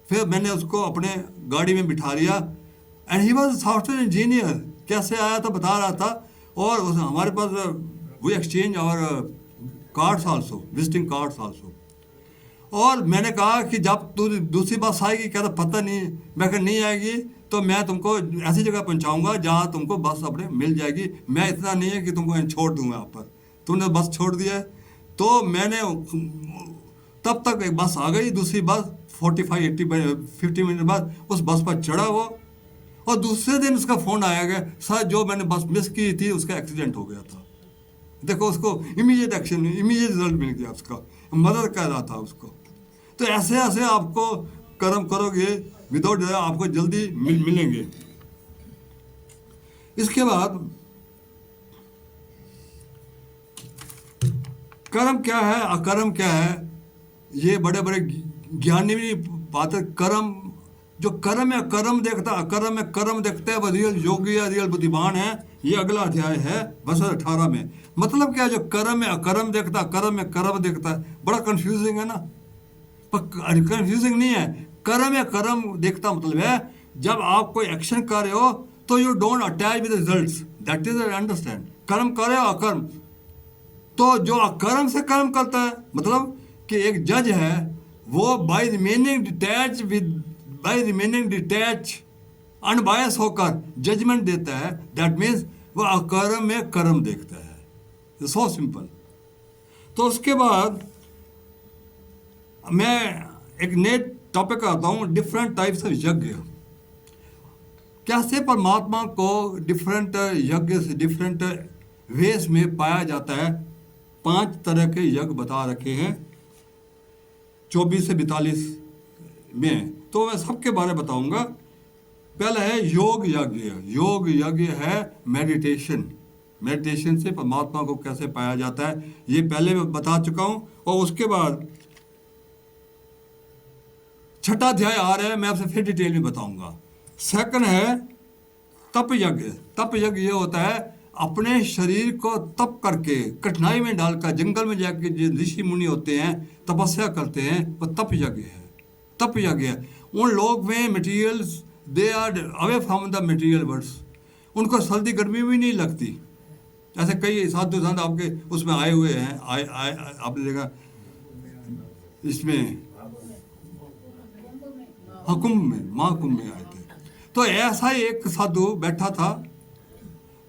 फिर मैंने उसको अपने गाड़ी में बिठा लिया। And he was software engineer, कैसे आया था बता रहा था। और हमारे पास वी एक्सचेंज और cards also, visiting cards also. और मैंने कहा कि जब तू दूसरी बस आएगी, कहता पता नहीं। मैं कहा नहीं आएगी तो मैं तुमको ऐसी जगह पहुंचाऊंगा जहां तुमको बस अपने मिल जाएगी। मैं इतना नहीं है कि तुमको छोड़ दूंगा यहाँ पर। तूने बस छोड़ दिया है। तो मैंने तब तक एक बस आ गई, दूसरी बस 50 मिनट बाद उस बस पर चढ़ा वो। और दूसरे दिन उसका फ़ोन आया गया, सर जो मैंने बस मिस की थी उसका एक्सीडेंट हो गया था। देखो, उसको इमीडिएट एक्शन, इमीडिएट रिजल्ट मिल गया, उसका मदद कर रहा था उसको। तो ऐसे ऐसे आपको कर्म करोगे विदाउट आपको जल्दी मिलेंगे। इसके बाद कर्म क्या है, अकर्म क्या है, ये बड़े बड़े ज्ञानी भी बात है। कर्म जो कर्म है कर्म देखता, अकर्म है कर्म देखता है, वो रियल योगी है, रियल बुद्धिमान है। ये अगला अध्याय है बस 18 में। मतलब क्या है, जो कर्म है अकर्म देखता, कर्म है कर्म देखता है। बड़ा कंफ्यूजिंग है ना, पर कंफ्यूजिंग नहीं है। कर्म है कर्म देखता मतलब है जब आप कोई एक्शन कर रहे हो तो you don't attach with results, that is understand. कर्म कर रहे हो अकर्म, तो जो अकर्म से कर्म करता है, मतलब कि एक जज है, वो बाय रिमेनिंग डिटैच अनबायस होकर जजमेंट देता है। दैट मीन्स वो अकर्म में कर्म देखता है। So simple. तो उसके बाद मैं एक नए टॉपिक आता हूँ, डिफरेंट टाइप्स ऑफ यज्ञ। कैसे परमात्मा को डिफरेंट यज्ञ से डिफरेंट वेज में पाया जाता है। 5 तरह के यज्ञ बता रखे हैं 24 से 42 में, तो मैं सबके बारे में बताऊंगा। पहला है योग यज्ञ। योग यज्ञ है मेडिटेशन। मेडिटेशन से परमात्मा को कैसे पाया जाता है, ये पहले मैं बता चुका हूँ। और उसके बाद 6ठा अध्याय आ रहा है, मैं आपसे फिर डिटेल में बताऊंगा। सेकंड है तप यज्ञ। तप यज्ञ ये होता है अपने शरीर को तप करके, कठिनाई में डालकर, जंगल में जाकर जो ऋषि मुनि होते हैं तपस्या करते हैं, वो तप यज्ञ है। तप यज्ञ है। उन लोग में materials, they are away from the material words, उनको सर्दी गर्मी भी नहीं लगती। ऐसे कई साधु संत आपके उसमें आए हुए हैं, आपने देखा इसमें, हाँ कुंभ में, महाकुंभ में आए थे। तो ऐसा ही एक साधु बैठा था,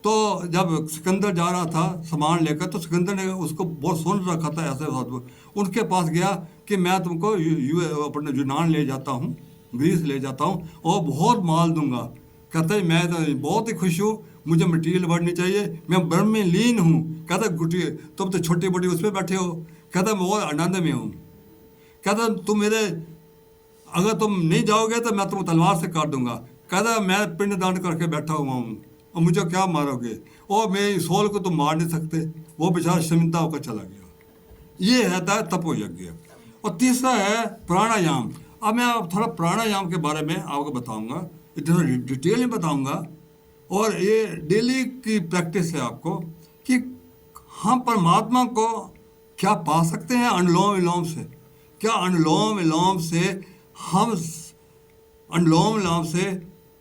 तो जब सिकंदर जा रहा था सामान लेकर, तो सिकंदर ने उसको बहुत सुन रखा था। ऐसे साधु उनके पास गया कि मैं तुमको अपने यूनान ले जाता हूँ, ग्रीस ले जाता हूँ और बहुत माल दूंगा। कहता है मैं तो बहुत ही खुश हूँ, मुझे मटेरियल वर्ड नहीं चाहिए, मैं ब्रह्म में लीन हूँ। कहता गुटी तुम तो छोटी मोटी उस पर बैठे हो। कहता मैं बहुत आनंद में हूँ। कहता तुम मेरे, अगर तुम नहीं जाओगे तो मैं तुम तलवार से काट दूंगा। कहता मैं पिंड दान करके बैठा हुआ हूँ और मुझे क्या मारोगे, और मेरी सोल को तुम मार नहीं सकते। वो बेचारा शर्मिंदा होकर चला गया। ये रहता है तपो यज्ञ। और तीसरा है प्राणायाम। अब मैं थोड़ा प्राणायाम के बारे में आपको बताऊंगा, थोड़ा डिटेल में बताऊंगा। और ये डेली की प्रैक्टिस है आपको कि हम परमात्मा को क्या पा सकते हैं अनुलोम विलोम से। क्या अनुलोम विलोम से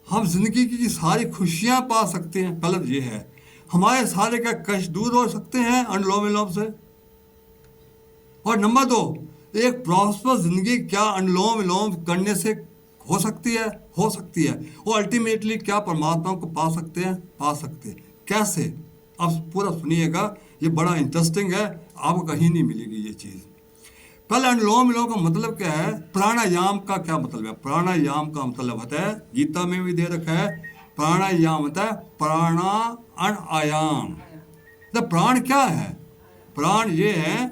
हम जिंदगी की सारी खुशियां पा सकते हैं। पहले ये है, हमारे सारे क्या कष्ट दूर हो सकते हैं अनुलोम विलोम से। और नंबर 2, एक प्रॉस्पर जिंदगी क्या अनुलोम विलोम करने से हो सकती है। और अल्टीमेटली क्या परमात्मा को पा सकते हैं। कैसे, अब पूरा सुनिएगा, ये बड़ा इंटरेस्टिंग है, आपको कहीं नहीं मिलेगी ये चीज़। पहले अनुलोम विलोम का मतलब क्या है, प्राणायाम का क्या मतलब है। प्राणायाम का मतलब होता है, गीता में भी दे रखा है, प्राणायाम होता है प्राणा अण आयाम। तो प्राण क्या है, प्राण ये है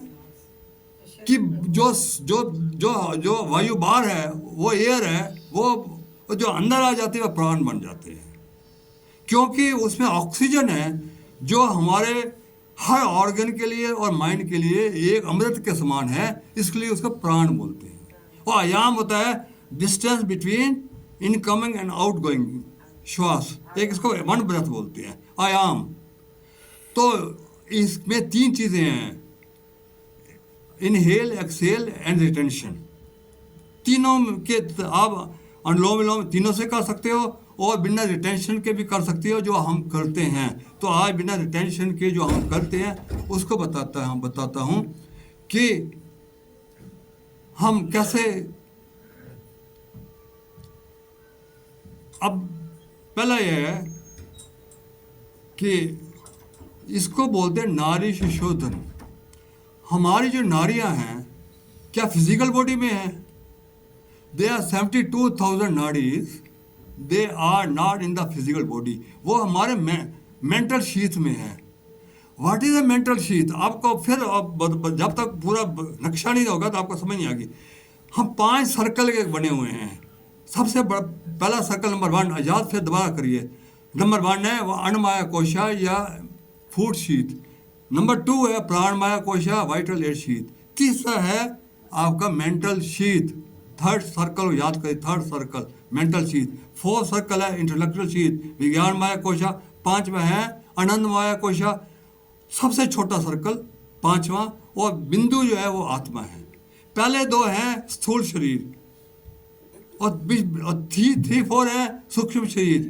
कि जो वायु बाहर है, वो एयर है, वो जो अंदर आ जाती है वो प्राण बन जाते हैं। क्योंकि उसमें ऑक्सीजन है जो हमारे हर ऑर्गन के लिए और माइंड के लिए एक अमृत के समान है, इसलिए उसको प्राण बोलते हैं। और आयाम होता है distance between incoming and outgoing श्वास, एक इसको वन ब्रेथ बोलते हैं आयाम। तो इसमें 3 चीज़ें हैं, इनहेल, एक्सेल एंड रिटेंशन। तीनों के आप अनुलोम विलोम तीनों से कर सकते हो, और बिना रिटेंशन के भी कर सकते हो जो हम करते हैं। तो आज बिना रिटेंशन के जो हम करते हैं उसको बताता हूँ कि हम कैसे। अब पहला यह है कि इसको बोलते हैं नारी सुशोधन। हमारी जो नारियां हैं क्या फिजिकल बॉडी में है। दे आर 72,000 नाड़ीज, they are not in the physical body, वो हमारे मेंटल शीथ में है। What is a mental sheath, आपको फिर जब तक पूरा नक्शा नहीं होगा तो आपको समझ नहीं आएगी। हम 5 सर्कल के बने हुए हैं। सबसे बड़ा पहला सर्कल नंबर 1, आजाद फिर दोबारा करिए। नंबर 1 है वो अन्नमाया कोशा या फूड शीथ। नंबर 2 है प्राणमाया कोशा, वाइटल एयर शीथ। तीसरा है आपका मेंटल शीथ, थर्ड सर्कल याद करिए, third circle mental sheath. 4th circle है इंटेलेक्चुअल शीथ, विज्ञान माया कोशा। 5वां है आनंद माया कोशा, सबसे छोटा सर्कल 5वां। और बिंदु जो है वो आत्मा है। पहले 2 हैं स्थूल शरीर, और 3-4 है सूक्ष्म शरीर,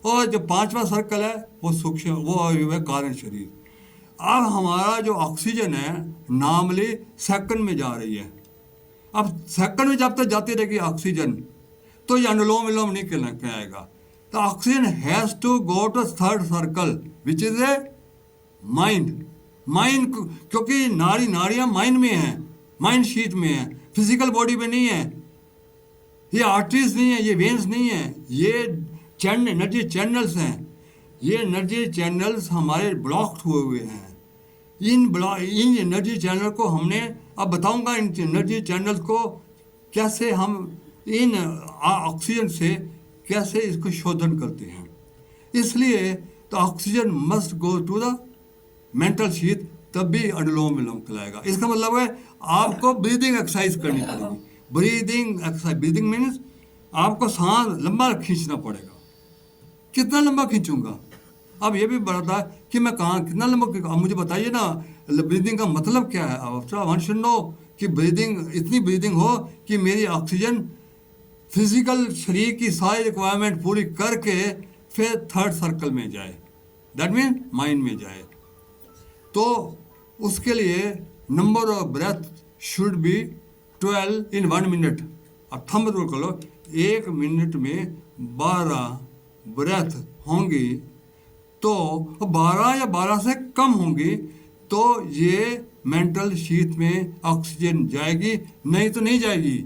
और जो 5वां सर्कल है वो सूक्ष्म, वो है कारण शरीर। अब हमारा जो ऑक्सीजन है नॉर्मली सेकंड में जा रही है। अब सेकंड में जब तक जाती रहेगी ऑक्सीजन, तो ये अनुलोम विलोम नहीं कहलाएगा। तो oxygen has to go to 3rd circle which is a mind. क्योंकि नाड़ियां माइंड में है, माइंड शीट में है, फिजिकल बॉडी में नहीं है। ये आर्टरीज नहीं है, ये वेन्स नहीं है, ये एनर्जी चैनल्स हैं। ये एनर्जी चैनल्स हमारे ब्लॉक्ड हुए हैं। इन एनर्जी चैनल को हमने, अब बताऊंगा इन एनर्जी चैनल्स को कैसे हम इन ऑक्सीजन से कैसे इसको शोधन करते हैं। इसलिए तो oxygen must go to the mental sheath, तब भी अनुलोम विलोम कहलाएगा। इसका मतलब है आपको ब्रीदिंग एक्सरसाइज करनी पड़ेगी। ब्रीदिंग एक्सरसाइज, ब्रीदिंग मीन्स आपको सांस लंबा खींचना पड़ेगा। कितना लंबा खींचूंगा, अब ये भी बताता है कि मैं कहाँ कितना लंबा, अब मुझे बताइए ना ब्रीदिंग का मतलब क्या है। आई शुड नो कि ब्रीदिंग, इतनी ब्रीदिंग हो कि मेरी ऑक्सीजन फिजिकल शरीर की सारी रिक्वायरमेंट पूरी करके फिर 3rd सर्कल में जाए, दैट मीन माइंड में जाए। तो उसके लिए number of breath should be 12 in 1 minute। अब थंब रूल कर लो, 1 मिनट में 12 ब्रेथ होंगी, तो 12 या 12 से कम होंगी तो ये मेंटल शीथ में ऑक्सीजन जाएगी, नहीं तो नहीं जाएगी।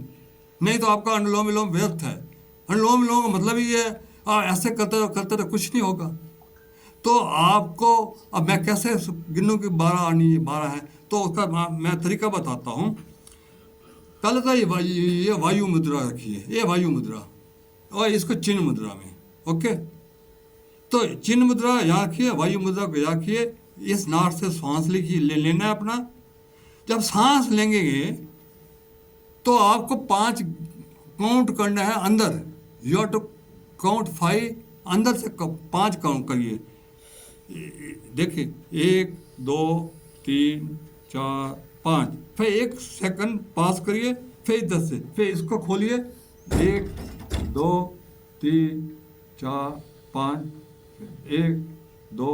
नहीं तो आपका अनुलोम विलोम व्यर्थ है। अनुलोम विलोम का मतलब ही है ऐसे करते तो कुछ नहीं होगा। तो आपको अब मैं कैसे गिनूं कि 12 आनी है 12 है, तो उसका मैं तरीका बताता हूँ। पहले तो ये वायु मुद्रा रखिए, ये वायु मुद्रा, और इसको चिन्ह मुद्रा में, ओके। तो चिन्ह मुद्रा यहाँ रखिए, वायु मुद्रा को यहाँ रखिए, इस नाक से सांस लेना है अपना। जब सांस लेंगे तो आपको 5 काउंट करना है अंदर, यू हैव टू काउंट 5, अंदर से 5 काउंट करिए। देखिए 1 2 3 4 5, फिर 1 सेकंड पास करिए, फिर 10 से, फिर इसको खोलिए, 1 2 3 4 5, 1 2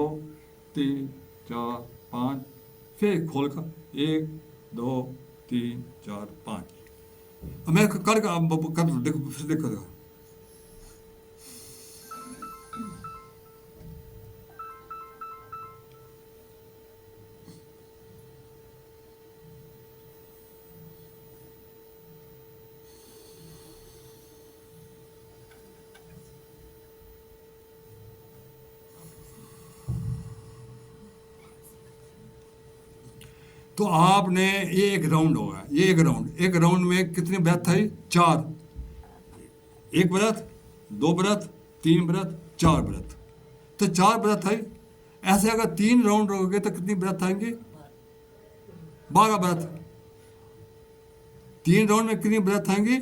3 4 5, फिर खोल कर 1 2 3 4 5। मैं कर देखो फिर देखो। तो आपने ये एक राउंड होगा, ये एक राउंड में कितनी ब्रेथ है? 4। 1 ब्रेथ, 2 ब्रेथ, 3 ब्रेथ, 4 ब्रेथ, तो 4 ब्रेथ है। ऐसे अगर 3 राउंड होगे तो कितनी ब्रेथ आएंगी? 12 ब्रेथ। 3 राउंड में कितनी ब्रेथ आएंगी?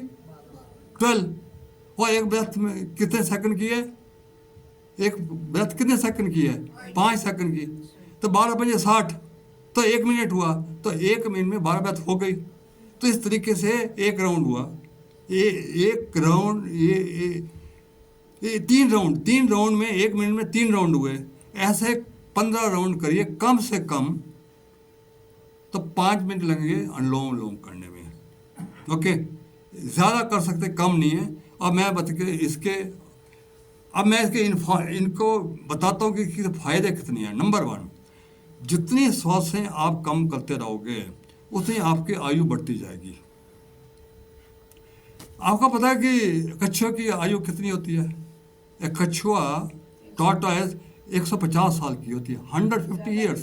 12। और एक ब्रेथ में कितने सेकंड की है? एक ब्रेथ कितने सेकंड की है? 5 सेकंड की। तो 12 पंजे 60, तो 1 मिनट हुआ, तो 1 मिनट में 12 ब्रेथ हो गई। तो इस तरीके से एक राउंड हुआ। ये एक राउंड, ये 3 राउंड में 1 मिनट में 3 राउंड हुए। ऐसे 15 राउंड करिए कम से कम, तो 5 मिनट लगेंगे अनुलोम विलोम करने में, ओके। ज़्यादा कर सकते, कम नहीं है। अब मैं इनको बताता हूँ कि फ़ायदे कितने हैं। नंबर 1, जितनी सांसें आप कम करते रहोगे उतनी आपकी आयु बढ़ती जाएगी। आपको पता है कि कछुआ की आयु कितनी होती है? एक कछुआ टॉर्टोइस 150 साल की होती है, 150 ईयर्स।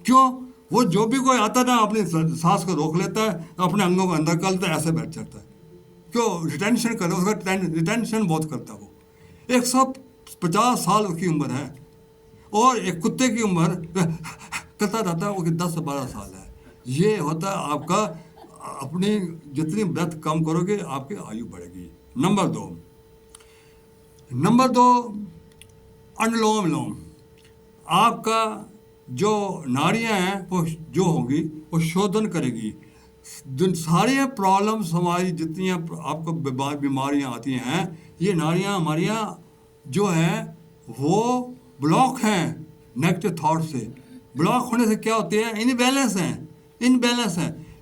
क्यों? वो जो भी कोई आता ना अपनी सांस को रोक लेता है, अपने अंगों को अंदर कर लेता है, ऐसे बैठ जाता है। क्यों? रिटेंशन कर, उसका रिटेंशन बहुत करता है वो। 150 साल उसकी उम्र है। और एक कुत्ते की उम्र करता रहता है वो कि 10 से 12 साल है। ये होता है आपका, अपनी जितनी ब्रेथ कम करोगे आपकी आयु बढ़ेगी। नंबर 2 अनुलोम विलोम। आपका जो नाड़ियाँ हैं वो जो होगी वो शोधन करेगी। सारी प्रॉब्लम्स हमारी जितनी आपको बीमारियाँ आती हैं, ये नाड़ियाँ हमारियाँ जो हैं वो ब्लॉक हैं नेगेटिव थॉट से। ब्लॉक होने से क्या होती है? इनबैलेंस है।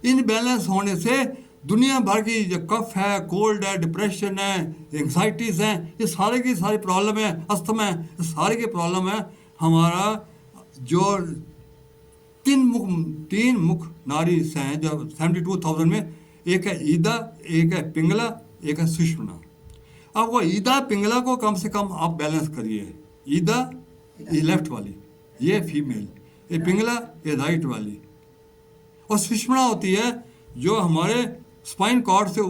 इनबैलेंस होने से दुनिया भर की जो कफ है, कोल्ड है, डिप्रेशन है, एंग्जाइटीज़ हैं, ये सारे की सारी प्रॉब्लम है, अस्थमा है, ये सारी की प्रॉब्लम है। हमारा जो 3 मुख नाड़ी से हैं जो 72,000 में, एक है ईदा, एक है पिंगला, एक है सुषुम्ना। अब वो ईदा पिंगला को कम से कम आप बैलेंस करिए। ईदा ये लेफ्ट वाली, ये फीमेल, ये पिंगला ये राइट वाली, और सुषुम्ना होती है जो हमारे स्पाइन कॉर्ड से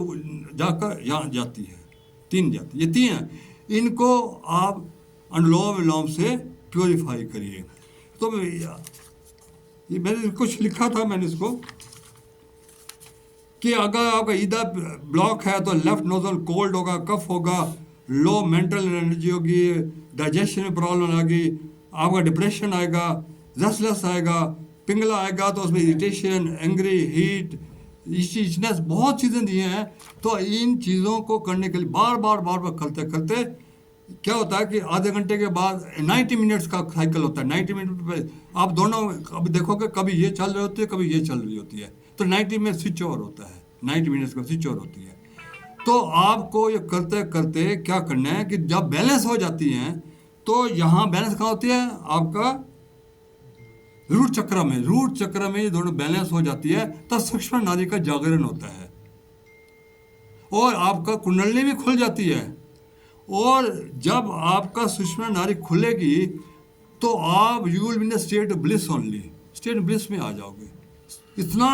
जाकर यहाँ जाती है। 3 जाती, ये 3 हैं। इनको आप अनुलोम विलोम से प्योरीफाई करिए। तो ये मैंने कुछ लिखा था मैंने इसको, कि अगर आपका ईदा ब्लॉक है तो लेफ्ट नोजल कोल्ड होगा, कफ होगा, लो मेंटल एनर्जी होगी, डाइजेशन में प्रॉब्लम आएगी, आपका डिप्रेशन आएगा, रेस्टलेस आएगा। पिंगला आएगा तो उसमें इरिटेशन, एंग्री, हीट, इचनेस, बहुत चीज़ें दी हैं। तो इन चीज़ों को करने के लिए बार बार करते क्या होता है कि आधे घंटे के बाद 90 मिनट्स का साइकिल होता है। 90 मिनट पे आप दोनों कभी देखोगे, कभी ये चल रही होती है, कभी ये चल रही होती है, तो 90 में स्विच ओवर होता है, 90 मिनट्स का स्विच ओवर होती है। तो आपको ये करते करते क्या करना है कि जब बैलेंस हो जाती हैं, तो यहाँ बैलेंस कहाँ होती है? आपका रूट चक्र में ये दोनों बैलेंस हो जाती है, तब सूक्ष्म नाड़ी का जागरण होता है और आपका कुंडली भी खुल जाती है। और जब आपका सुषुम्ना नाड़ी खुलेगी तो आप you will be in the state of bliss only, state of bliss में आ जाओगे, इतना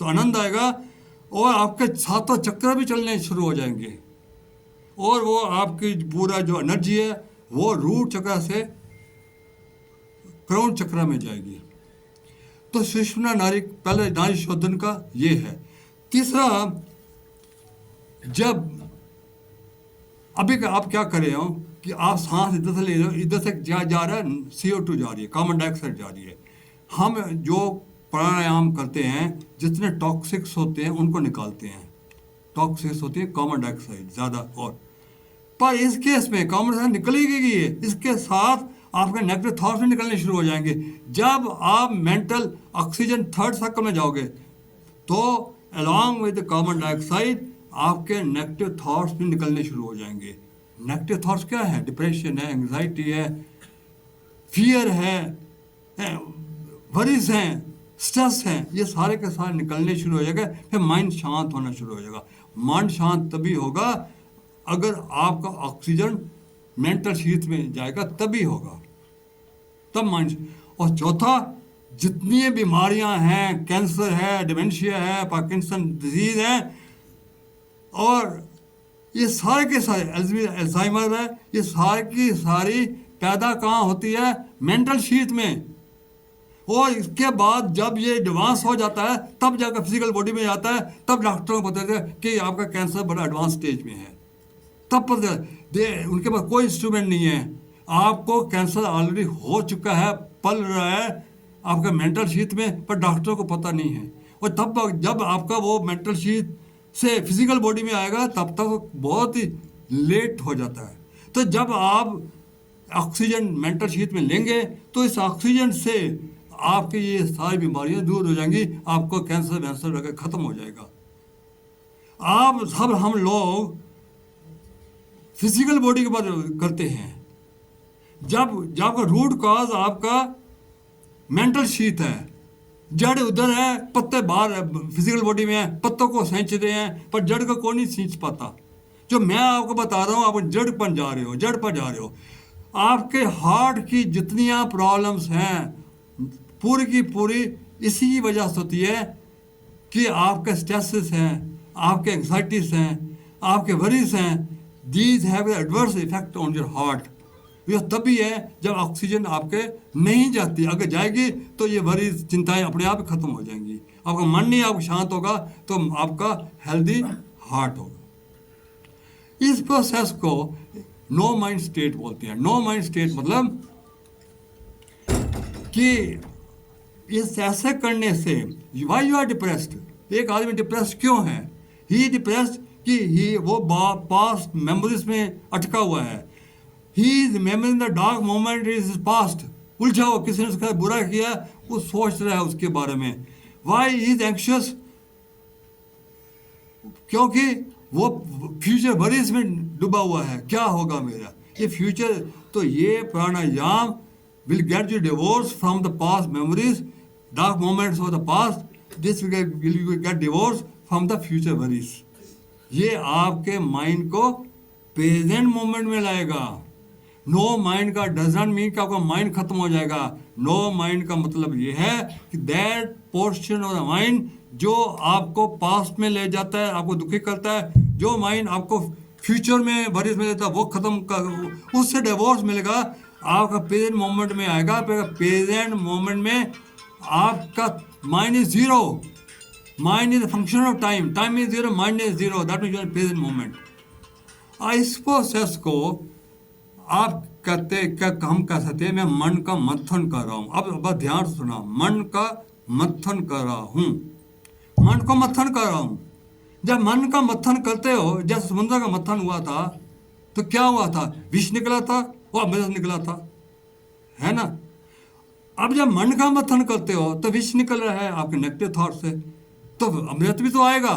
आनंद आएगा। और आपके सातों चक्र भी चलने शुरू हो जाएंगे और वो आपकी पूरा जो एनर्जी है वो रूट चक्र से क्राउन चक्र में जाएगी। तो सुषुम्ना नाड़ी पहले नाड़ी शोधन का ये है। तीसरा, जब अभी का आप क्या कर रहे हो कि आप सांस इधर से ले रहे हो, इधर से जा रहा है CO2 जा रही है, कार्बन डाइऑक्साइड जा रही है। हम जो प्राणायाम करते हैं जितने टॉक्सिक्स होते हैं उनको निकालते हैं, टॉक्सिक्स होती है कार्बन डाइऑक्साइड ज़्यादा। और पर इस केस में कार्बन डाइऑक्साइड निकलेगी, इसके साथ आपके नेगेटिव थॉट्स भी निकलने शुरू हो जाएंगे। जब आप मेंटल ऑक्सीजन थर्ड सर्कल में जाओगे तो अलॉन्ग विद कार्बन डाइऑक्साइड आपके नेगेटिव थॉट्स भी निकलने शुरू हो जाएंगे। नेगेटिव थॉट्स क्या है? डिप्रेशन है, एंग्जाइटी है, फियर है, वरीज हैं, स्ट्रेस हैं, ये सारे के सारे निकलने शुरू हो जाएगा। फिर माइंड शांत होना शुरू हो जाएगा। माइंड शांत तभी होगा अगर आपका ऑक्सीजन मेंटल शीथ में जाएगा, तभी होगा, तब माइंड। और चौथा, जितनी बीमारियां हैं, कैंसर है, डिमेंशिया है, पार्किंसन डिजीज है, और ये सारे के सारे अल्जाइमर है, ये सारी की सारी पैदा कहाँ होती है? मेंटल शीथ में। और इसके बाद जब ये एडवांस हो जाता है तब जाकर फिजिकल बॉडी में जाता है, तब डॉक्टरों को पता चलता है कि आपका कैंसर बड़ा एडवांस स्टेज में है। तब पता उनके पास कोई इंस्ट्रूमेंट नहीं है, आपको कैंसर ऑलरेडी हो चुका है, पल रहा है आपका मेंटल शीथ में, पर डॉक्टरों को पता नहीं है। और तब जब आपका वो मेंटल शीथ से फिजिकल बॉडी में आएगा तब तक बहुत ही लेट हो जाता है। तो जब आप ऑक्सीजन मेंटल शीथ में लेंगे तो इस ऑक्सीजन से आपकी ये सारी बीमारियां दूर हो जाएंगी, आपको कैंसर वैंसर वगैरह खत्म हो जाएगा। आप सब हम लोग फिजिकल बॉडी के बात करते हैं, जब आपका रूट कॉज आपका मेंटल शीथ है, जड़ उधर है, पत्ते बाहर है, फिजिकल बॉडी में है, पत्तों को खींच रहे हैं पर जड़ को कौन नहीं खींच पाता। जो मैं आपको बता रहा हूँ, आप जड़ पर जा रहे हो, जड़ पर जा रहे हो। आपके हार्ट की जितनी प्रॉब्लम्स हैं पूरी की पूरी इसी की वजह से होती है कि आपके स्ट्रेसेस हैं, आपके एंग्जाइटीज हैं, आपके वरीज हैं। These have adverse effect on your heart. यह तभी है जब ऑक्सीजन आपके नहीं जाती, अगर जाएगी तो ये वरीज चिंताएं अपने आप खत्म हो जाएंगी। आपका मन नहीं आपको शांत होगा तो आपका हेल्दी हार्ट होगा। इस प्रोसेस को नो माइंड स्टेट बोलते हैं। नो माइंड स्टेट मतलब कि इस ऐसे करने से वाई यू आर डिप्रेस्ड। एक आदमी डिप्रेस्ड क्यों है? ही डिप्रेस्ड कि वो पास्ट मेमोरीज में अटका हुआ है। He is remembering the dark moment is past. उलझा हुआ, किसी ने उसका बुरा किया, वो सोच रहा है उसके बारे में। Why is anxious? क्योंकि वो फ्यूचर वरीज में डूबा हुआ है, क्या होगा मेरा ये फ्यूचर। तो ये प्राणायाम will get you divorced from the past memories, dark moments of the past. This will get divorced from the future worries. ये आपके माइंड को प्रेजेंट मोमेंट में लाएगा। नो माइंड का डजंट मीन कि आपका माइंड खत्म हो जाएगा। नो माइंड का मतलब ये है कि that portion of the mind जो आपको पास्ट में ले जाता है, आपको दुखी करता है, जो माइंड आपको फ्यूचर में वरीज में लेता है, वो खत्म कर, उससे डिवोर्स मिलेगा। आपका प्रेजेंट मोमेंट में आएगा। प्रेजेंट मोमेंट में आपका mind is zero. Mind is a function of time, time is zero, mind is zero, that means your present moment. इस प्रोसेस को आप कहते क्या हम कह सकते हैं, मैं मन का मंथन कर रहा हूँ। अब ध्यान से सुना, मन का मंथन कर रहा हूँ, मन को मंथन कर रहा हूँ। जब मन का मंथन करते हो, जब समुद्र का मंथन हुआ था तो क्या हुआ था? विष निकला था, वो अमृत निकला था, है ना। अब जब मन का मंथन करते हो तो विष निकल रहा है आपके नेगेटिव थॉट से, तो अमृत भी तो आएगा।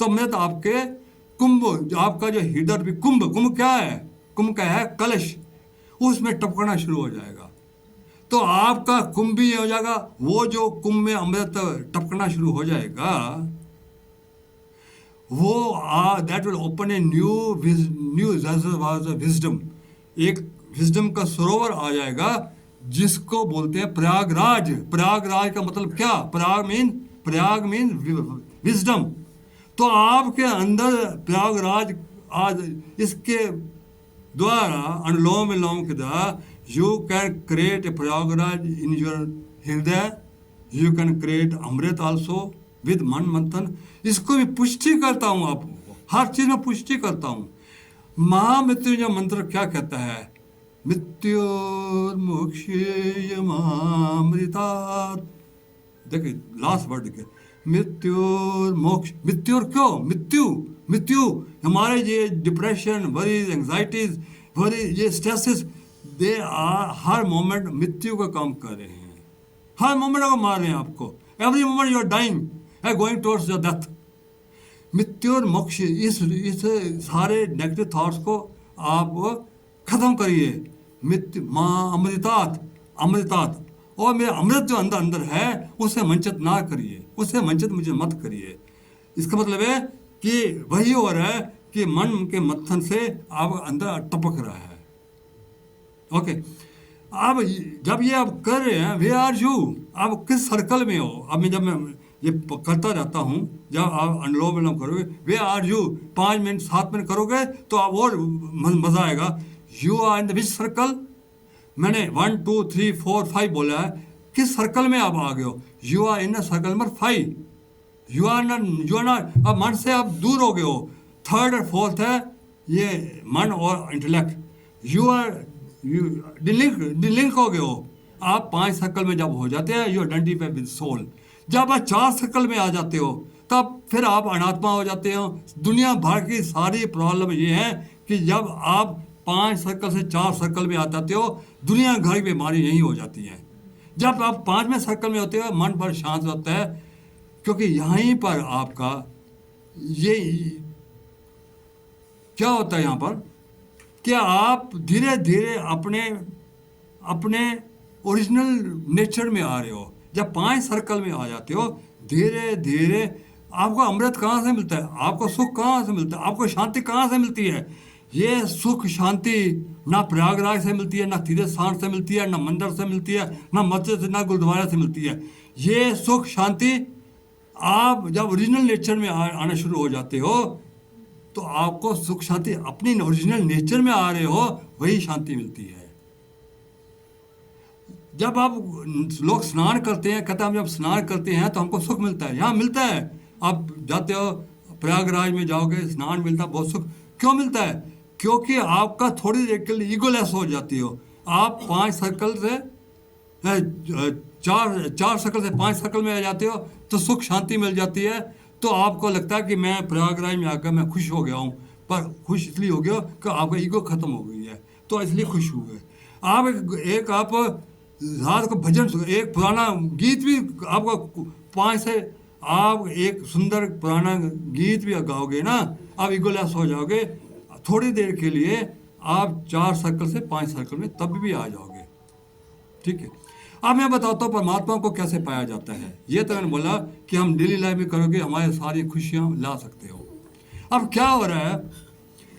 तो अमृत आपके कुंभ, जो आपका जो हृदय भी कुंभ क्या है? कुंभ का है कलश, उसमें टपकना शुरू हो जाएगा। तो आपका कुंभ भी हो जाएगा। वो जो कुंभ में अमृत टपकना शुरू हो जाएगा, वो that will open a new wisdom, एक विजडम का सरोवर आ जाएगा जिसको बोलते हैं प्रयागराज। प्रयागराज का मतलब क्या? Prayag mean wisdom. तो आपके अंदर प्रयागराज आज इसके द्वारा, अनुलोम विलोम के द्वारा, you can create a Prayagraj in your hriday, you can create amrit also with mann manthan. इसको भी पुष्टि करता हूँ, आपको हर चीज में पुष्टि करता हूँ। महामृत्युंजय मंत्र क्या कहता है? मृत्युर्मोक्षयमामृतात्। देखिए लास्ट वर्ड के मृत्युर्मोक्ष। मृत्युर क्यों? मृत्यु हमारे ये डिप्रेशन, वरीज, एंजाइटीज, ये स्ट्रेसेस, दे आर हर मोमेंट मृत्यु का काम कर रहे हैं, हर मोमेंट को मार रहे हैं आपको। Every moment you are dying, going towards your death. मृत्यु और मोक्ष, इस सारे नेगेटिव थॉट्स को आप खत्म करिए। मृत्यु माँ अमृतात, और मेरा अमृत जो अंदर है उसे वंचित ना करिए, उसे वंचित मुझे मत करिए। इसका मतलब है कि वही हो रहा है कि मन के मत्थन से आप अंदर टपक रहा है। ओके, अब जब ये आप कर रहे हैं, वे आर यू, आप किस सर्कल में हो? अब जब मैं ये करता रहता हूँ, जब आप अनुलोम विलोम करोगे, where are you 5 minute 7 minute करोगे तो आप और मजा आएगा। You are in the which circle? मैंने 1 2 3 4 5 बोला है, किस सर्कल में आप आ गए हो? You are in circle number 5। You are not, अब मन से आप दूर हो गए हो। 3rd और 4th है ये मन और इंटेलेक्ट। यू आर डिलिंक हो गए हो। आप 5 सर्कल में जब हो जाते हैं, यू आइडेंटिफाई विद सोल। जब आप 4 सर्कल में आ जाते हो, तब फिर आप अनात्मा हो जाते हो। दुनिया भर की सारी प्रॉब्लम ये है कि जब आप 5 सर्कल से 4 सर्कल में आ जाते हो, दुनिया भर की बीमारी यही हो जाती है। जब आप 5वें सर्कल में होते हो, मन पर शांत होता है, क्योंकि यहीं पर आपका ये क्या होता है यहाँ पर कि आप धीरे धीरे अपने ओरिजिनल नेचर में आ रहे हो। जब 5 सर्कल में आ जाते हो, धीरे धीरे आपको अमृत कहाँ से मिलता है? आपको सुख कहाँ से मिलता है? आपको शांति कहाँ से मिलती है? ये सुख शांति ना प्रयागराज से मिलती है, ना तीर्थ स्थान से मिलती है, ना मंदिर से मिलती है, ना मस्जिद से, ना गुरुद्वारा से मिलती है। ये सुख शांति आप जब ओरिजिनल नेचर में आना शुरू हो जाते हो, तो आपको सुख शांति अपनी ओरिजिनल नेचर में आ रहे हो, वही शांति मिलती है। जब आप लोग स्नान करते हैं, कहते हैं हम जब स्नान करते हैं तो हमको सुख मिलता है। यहाँ मिलता है, आप जाते हो प्रयागराज में जाओगे, स्नान मिलता है, बहुत सुख। क्यों मिलता है? क्योंकि आपका थोड़ी देर के लिए ईगोलेस हो जाती हो। आप 5 सर्कल से 4 सर्कल से 5 सर्कल में आ जाते हो, तो सुख शांति मिल जाती है। तो आपको लगता है कि मैं प्रयागराज में आकर मैं खुश हो गया हूँ, पर खुश इसलिए हो गया कि आपका ईगो खत्म हो गई है, तो इसलिए खुश हुए। आप रात को भजन, एक पुराना गीत भी आपको 5 से आप एक सुंदर पुराना गीत भी गाओगे ना, आप ईगोलेस हो जाओगे। थोड़ी देर के लिए आप 4 सर्कल से 5 सर्कल में तब भी आ जाओगे। ठीक है, अब मैं बताता हूँ परमात्मा को कैसे पाया जाता है। ये तो मैंने बोला कि हम डेली लाइफ में करोगे, हमारे सारी खुशियाँ ला सकते हो। अब क्या हो रहा है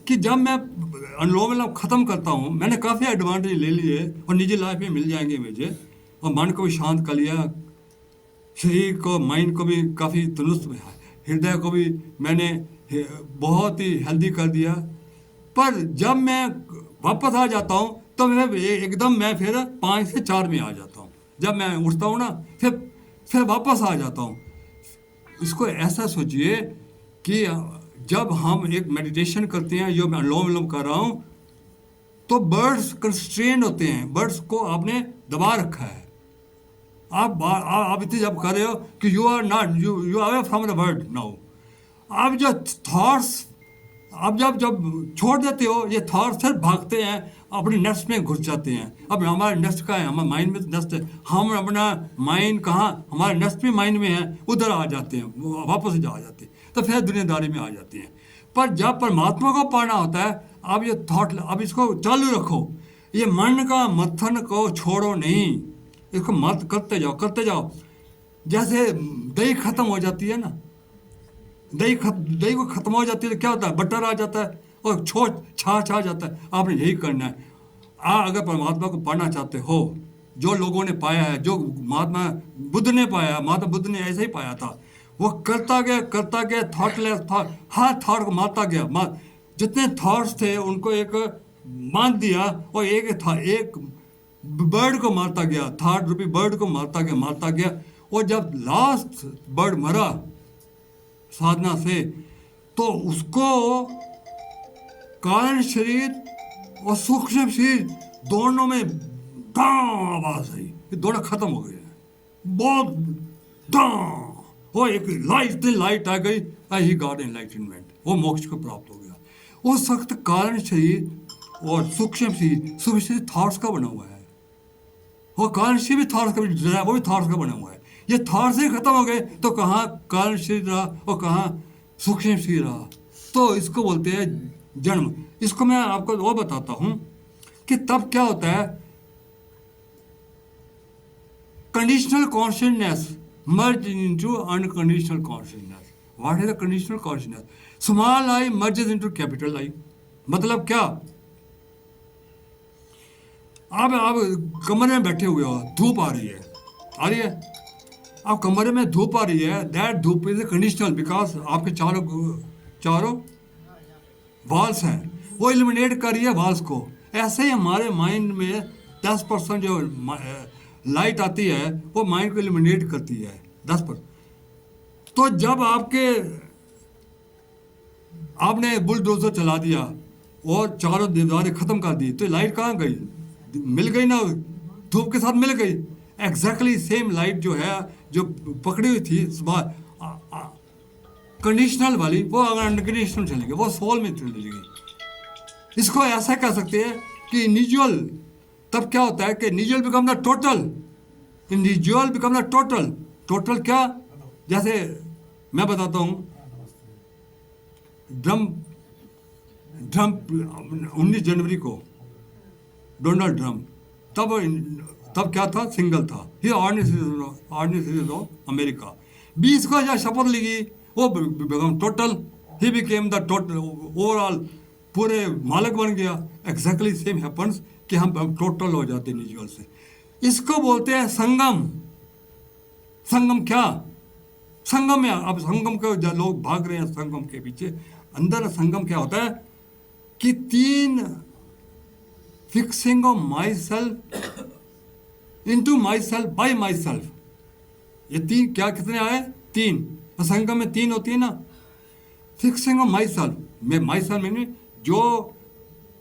कि जब मैं अनुलोम विलोम ख़त्म करता हूँ, मैंने काफ़ी एडवांटेज ले लिए और निजी लाइफ में मिल जाएंगे मुझे, और मन को भी शांत कर लिया, शरीर को, माइंड को भी काफ़ी तंदुरुस्त, हृदय को भी मैंने बहुत ही हेल्दी कर दिया। पर जब मैं वापस आ जाता हूँ तो मैं फिर 5 से 4 में आ जाता हूँ। जब मैं उठता हूँ ना, फिर वापस आ जाता हूँ। इसको ऐसा सोचिए कि जब हम एक मेडिटेशन करते हैं, जो मैं अनुलोम विलोम कर रहा हूँ, तो बर्ड्स कंस्ट्रेन होते हैं, बर्ड्स को आपने दबा रखा है। आप इतनी जब कर रहे हो कि you are not, you are away from the word now. आप जो थॉट्स आप जब छोड़ देते हो, ये थॉट्स फिर भागते हैं, अपने नेस्ट में घुस जाते हैं। अब हमारा नेस्ट का है, हमारे माइंड में नेस्ट है, हम अपना माइंड कहाँ, हमारे नेस्ट भी माइंड में है, उधर आ जाते हैं, वापस आ जाते हैं, तो फिर दुनियादारी में आ जाती हैं। पर जब परमात्मा को पाना होता है, अब ये थॉट, अब इसको चालू रखो, ये मन का मत्थन को छोड़ो नहीं, इसको मत करते जाओ। जैसे दही खत्म हो जाती है ना, दही को खत्म हो जाती है तो क्या होता है, बटर आ जाता है और छाछ आ जाता है। आपने यही करना है। अगर परमात्मा को पाना चाहते हो, जो लोगों ने पाया है, जो महात्मा बुद्ध ने पाया, महात्मा बुद्ध ने ऐसे ही पाया था, वो करता गया, थॉटलेस था, हर थॉट को मारता गया, जितने थॉट्स थे उनको एक बांध दिया और एक बर्ड को मारता गया, थॉट रूपी बर्ड को मारता गया। और जब लास्ट बर्ड मरा साधना से, तो उसको कारण शरीर और सूक्ष्म शरीर दोनों में आवाज आई, ये दोनों खत्म हो गए, बहुत वो एक लाइट आ गई, ही गॉट एनलाइटनमेंट, वो मोक्ष को प्राप्त हो गया। उस वक्त कारण शरीर और सूक्ष्म शरीर थॉट्स का बना हुआ है, वो कारण शरीर भी थॉट्स का, वो भी थॉट्स का बना हुआ है। ये थॉट्स ही खत्म हो गए तो कहाँ कारण शरीर रहा और कहाँ सूक्ष्म शरीर रहा। तो इसको बोलते हैं जन्म। इसको मैं आपको वो बताता हूं कि तब क्या होता है, conditional consciousness merge into unconditional consciousness. What is the conditional consciousness? Small I merges into capital I. मतलब क्या, आप कमरे में बैठे हुए हो, धूप आ रही है, आप कमरे में धूप आ रही है, दैट धूप इज कंडीशनल बिकॉज आपके चारों वॉल्स हैं, वो इल्यूमिनेट कर रही है वॉल्स को। ऐसे ही हमारे माइंड में 10% जो लाइट आती है वो माइंड को इल्यूमिनेट करती है 10%। तो जब आपने बुलडोजर चला दिया और चारों दीवारें खत्म कर दी, तो लाइट कहाँ गई, मिल गई ना, धूप के साथ मिल गई। एग्जैक्टली सेम लाइट जो है, जो पकड़ी हुई थी कंडीशनल वाली, वो अगर अनकंडीशनल चली गई, वो सोल में चली गई। इसको ऐसा कह सकते हैं कि इंडिविजुअल, तब क्या होता है कि individual become the total, individual become the total. Total क्या, जैसे मैं बताता हूँ, ड्रम 19 जनवरी को डोनाल्ड ट्रम्प, तब क्या था, सिंगल था, ही ऑर्डिनरी सिटीजन ऑफ अमेरिका। 20 को जब शपथ ली, वो become total, he became the total, overall पूरे मालिक बन गया। एग्जैक्टली सेम हैपन्स कि हम टोटल हो जाते इंडिविजुअल से। इसको बोलते हैं संगम। संगम क्या, संगम में, अब संगम के लोग भाग रहे हैं संगम के पीछे, अंदर संगम क्या होता है कि 3 fixing of my self into my self bye my self. ये 3 क्या, कितने आए, 3। संगम में 3 होती है ना। फिक्सिंग ऑफ माई सेल्फ, मैं माई सेल्फ में जो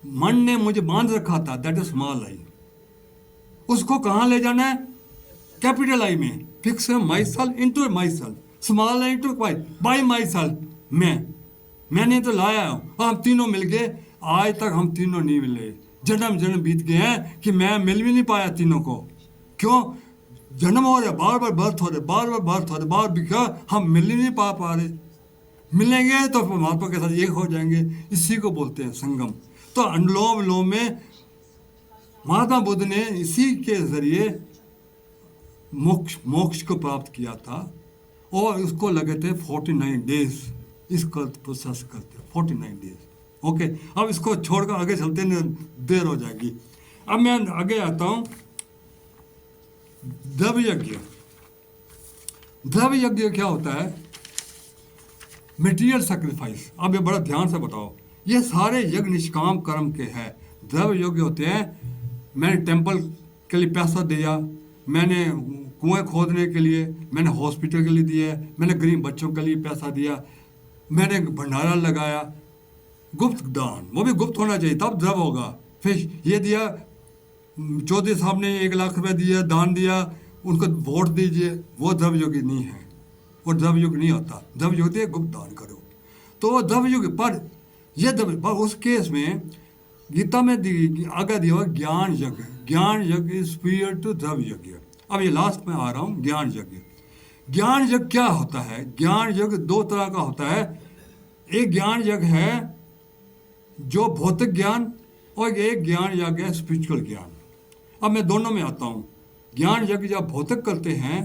मन ने मुझे बांध रखा था, दैट इज स्मॉल आई, उसको कहाँ ले जाना है, कैपिटल आई में। Fix my self into my self, small I into bye my self, मैंने तो लाया हूँ। हम तीनों मिल गए, आज तक हम तीनों नहीं मिले, जन्म बीत गए हैं कि मैं मिल भी नहीं पाया तीनों को। क्यों, जन्म हो रहे, बार बार बर्थ हो रहे, बार भी क्या, हम मिल ही नहीं पा रहे। मिलेंगे तो परमात्मा के साथ एक हो जाएंगे, इसी को बोलते हैं संगम। तो अनुलोम विलोम में महात्मा बुद्ध ने इसी के जरिए मोक्ष को प्राप्त किया था, और उसको लगे थे 49 डेज, इसको प्रोसेस करते 49 डेज। ओके, अब इसको छोड़कर आगे चलते हैं, देर हो जाएगी। अब मैं आगे आता हूँ, द्रव्य यज्ञ। द्रव्य यज्ञ क्या होता है, मटेरियल सैक्रिफाइस। अब ये बड़ा ध्यान से बताओ, ये सारे यज्ञ निष्काम कर्म के हैं। द्रव्य यज्ञ होते हैं, मैंने टेम्पल के लिए पैसा दिया, मैंने कुएं खोदने के लिए, मैंने हॉस्पिटल के लिए दिया, मैंने गरीब बच्चों के लिए पैसा दिया, मैंने भंडारा लगाया, गुप्त दान, वो भी गुप्त होना चाहिए तब द्रव्य होगा। फिर ये दिया, चौधरी साहब ने 1 लाख रुपए दिया, दान दिया, उनको वोट दीजिए, वो द्रव्य योग्य नहीं है, वो द्रव्य युग नहीं होता। द्रव्य युग है गुप्त दान करो, तो वो द्रव्य युग। पर ये द्रव्य, पर उस केस में गीता में आगे दिया हुआ ज्ञान यज्ञ। ज्ञान यज्ञ इज सुपीरियर टू द्रव्य यज्ञ। अब ये लास्ट में आ रहा हूँ, ज्ञान यज्ञ। ज्ञान यज्ञ क्या होता है, ज्ञान यज्ञ 2 तरह का होता है। एक ज्ञान यज्ञ है जो भौतिक ज्ञान, और एक ज्ञान यज्ञ है स्पिरिचुअल ज्ञान। अब मैं दोनों में आता हूँ। ज्ञान यज्ञ जब भौतिक करते हैं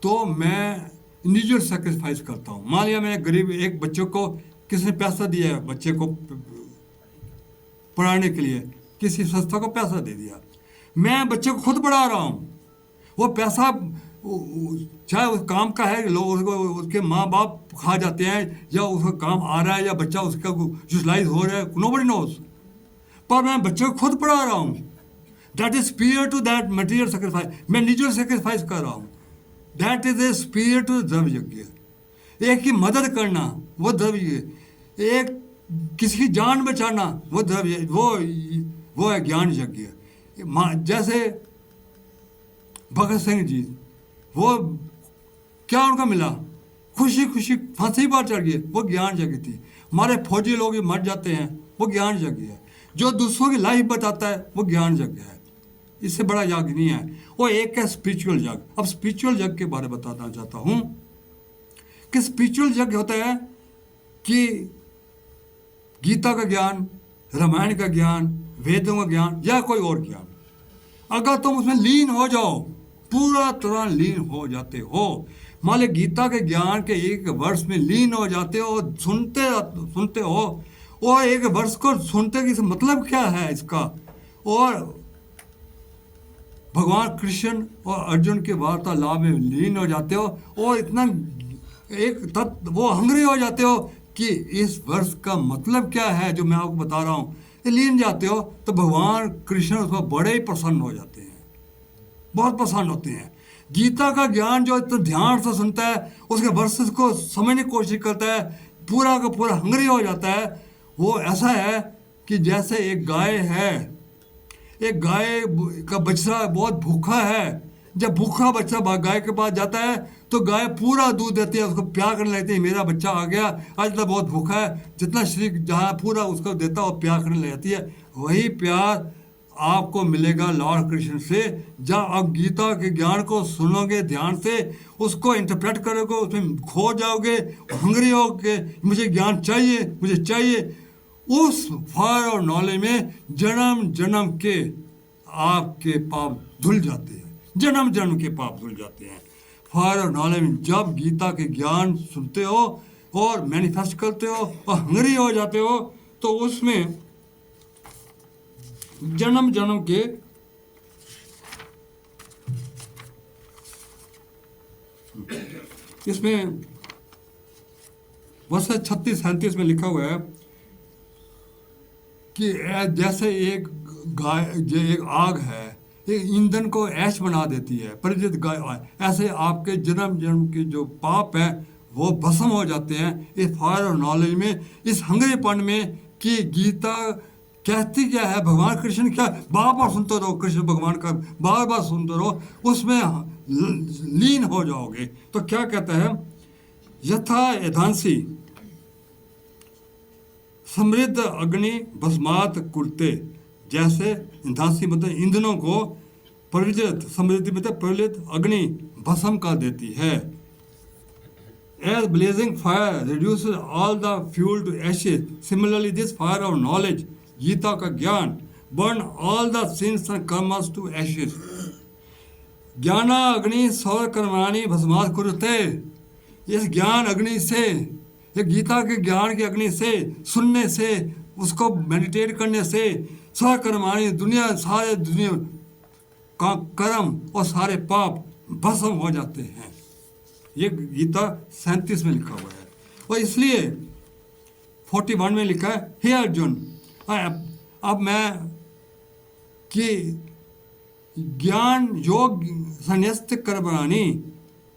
तो मैं इंडिविजुअल सेक्रीफाइस करता हूँ। मान लिया मैंने गरीब एक बच्चे को, किसी ने पैसा दिया है बच्चे को पढ़ाने के लिए, किसी संस्था को पैसा दे दिया, मैं बच्चे को खुद पढ़ा रहा हूँ। वो पैसा चाहे उस काम का है, लोग उसको उसके माँ बाप खा जाते हैं, या उसका काम आ रहा है, या बच्चा उसका यूटिलाइज हो रहा है, नोबडी नोस, पर मैं बच्चे को खुद पढ़ा रहा हूँ। That is superior to that material sacrifice. मैं इंडिविजुअल सेक्रीफाइस कर रहा हूँ। That is a superior to द्रव्य यज्ञ। एक की मदद करना वो द्रव्य, एक किसी की जान बचाना वो द्रव्य, वो है ज्ञान यज्ञ। जैसे भगत सिंह जी, वो क्या उनका मिला, खुशी खुशी फांसी पर चढ़ गए, वो ज्ञान यज्ञ थी। हमारे फौजी लोग मर जाते हैं, वो ज्ञान यज्ञ है। जो दूसरों की लाइफ बचाता है वो ज्ञान यज्ञ है। इससे बड़ा यज्ञ नहीं है। वो एक है स्पिरिचुअल यज्ञ। अब स्पिरिचुअल यज्ञ के बारे में बताना चाहता हूँ कि स्पिरिचुअल यज्ञ होता है कि गीता का ज्ञान, रामायण का ज्ञान, वेदों का ज्ञान, या कोई और ज्ञान, अगर तुम उसमें लीन हो जाओ, पूरा तरह लीन हो जाते हो, मान लो गीता के ज्ञान के एक वर्ष में लीन हो जाते हो, सुनते हो, और एक वर्ष को सुनते कि मतलब क्या है इसका, और भगवान कृष्ण और अर्जुन के वार्तालाप में लीन हो जाते हो, और इतना एक तत्व वो हंग्री हो जाते हो कि इस वर्ष का मतलब क्या है जो मैं आपको बता रहा हूँ, लीन जाते हो, तो भगवान कृष्ण उस पर बड़े ही प्रसन्न हो जाते हैं, बहुत प्रसन्न होते हैं। गीता का ज्ञान जो इतना ध्यान से सुनता है, उसके वर्सेस को समझने की कोशिश करता है, पूरा का पूरा हंग्री हो जाता है। वो ऐसा है कि जैसे एक गाय है, एक गाय का बच्चा बहुत भूखा है, जब भूखा बच्चा गाय के पास जाता है तो गाय पूरा दूध देती है, उसको प्यार करने लगती है, मेरा बच्चा आ गया, आज तो बहुत भूखा है, जितना शरीर जहाँ पूरा उसको देता है वो प्यार करने लग जाती है। वही प्यार आपको मिलेगा लॉर्ड कृष्ण से, जब आप गीता के ज्ञान को सुनोगे ध्यान से, उसको इंटरप्रेट करोगे, उसमें खो जाओगे, हंग्री होगे, मुझे ज्ञान चाहिए, मुझे चाहिए। उस फायर और नॉलेज में जन्म जन्म के आपके पाप धुल जाते हैं, जन्म जन्म के पाप धुल जाते हैं। फायर और नॉलेज में जब गीता के ज्ञान सुनते हो और मैनिफेस्ट करते हो और हंग्री हो जाते हो, तो उसमें जन्म जन्म के इसमें वर्ष 36-37 में लिखा हुआ है कि जैसे एक गाय, जो एक आग है, एक ईंधन को ऐश बना देती है, परिचित गाय, ऐसे आपके जन्म जन्म के जो पाप है वो भस्म हो जाते हैं इस फायर और नॉलेज में, इस हंगरेपन में कि गीता कहती क्या है, भगवान कृष्ण क्या, बार बार सुनते रहो, कृष्ण भगवान का बार बार सुनते रहो, उसमें लीन हो जाओगे। तो क्या कहता है, यथा एधांसी समृद्ध अग्नि भस्मात कुरते, जैसे ईंधांसी मतलब ईंधनों को प्रज्वलित, समृद्धि मतलब प्रज्वलित अग्नि भस्म कर देती है। As blazing fire reduces all the fuel to ashes, similarly this fire of knowledge, Gita का ज्ञान, burn all the sins and karmas to ashes. ज्ञाना अग्नि सौर कर्माणि भस्मात् कुरुते, इस ज्ञान अग्नि से, ये गीता के ज्ञान की अग्नि से, सुनने से, उसको मेडिटेट करने से, सौर कर्माणि दुनिया, सारे दुनिया का कर्म और सारे पाप भस्म हो जाते हैं। ये गीता 37 में लिखा हुआ है। और इसलिए 41 में लिखा है, हे अर्जुन, अब मैं कि ज्ञान योग संन्यस्त कर्मणि,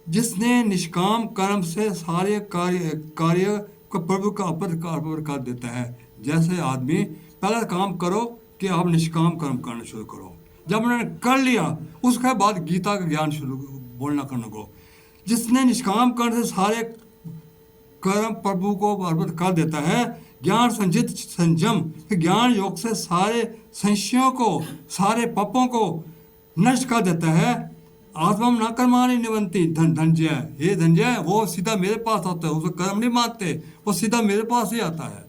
जिसने निष्काम कर्म से सारे कार्य को प्रभु का अर्पण कर देता है। जैसे आदमी पहला काम करो कि आप निष्काम कर्म करना शुरू करो, जब उन्होंने कर लिया उसके बाद गीता का ज्ञान शुरू बोलना करने को। जिसने निष्काम कर्म से सारे कर्म प्रभु को अर्पित कर देता है, ज्ञान संचित संयम, ज्ञान योग से सारे संशयों को, सारे पापों को नष्ट कर देता है। आत्मा न कर्माणि निवंती धनंजय, हे धनंजय, वो सीधा मेरे पास आता है, उसको कर्म नहीं मानते, वो सीधा मेरे पास ही आता है।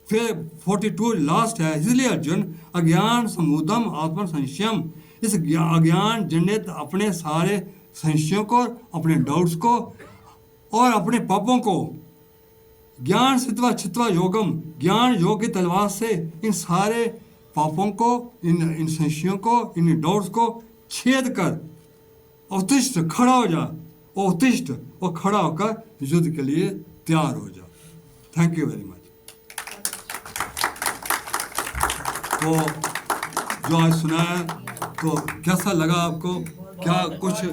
फिर 42 लास्ट है, इसलिए अर्जुन अज्ञान समुदम आत्मा संशयम, इस अज्ञान जनित अपने सारे संशयों को, अपने डाउट्स को और अपने पापों को ज्ञान सित्वा छित्वा योगम, ज्ञान योग की तलवार से इन सारे पापों को, इन संशयों को, इन डाउट्स को छेद कर उत्तिष्ठ खड़ा हो जा, और उत्तिष्ठ और खड़ा होकर युद्ध के लिए तैयार हो जा। Thank you very much. तो जो आज सुना है तो कैसा लगा आपको? क्या कुछ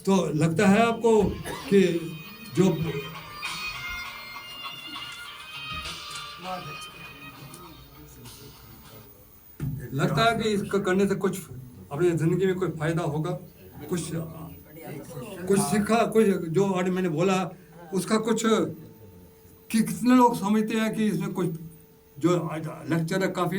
तो लगता है आपको कि जो लगता है कि इसको करने से कुछ अपनी जिंदगी में कोई फायदा होगा? कुछ सीखा, कुछ जो आज मैंने बोला उसका कुछ, कि कितने लोग समझते हैं कि इसमें कुछ जो लेक्चर है काफ़ी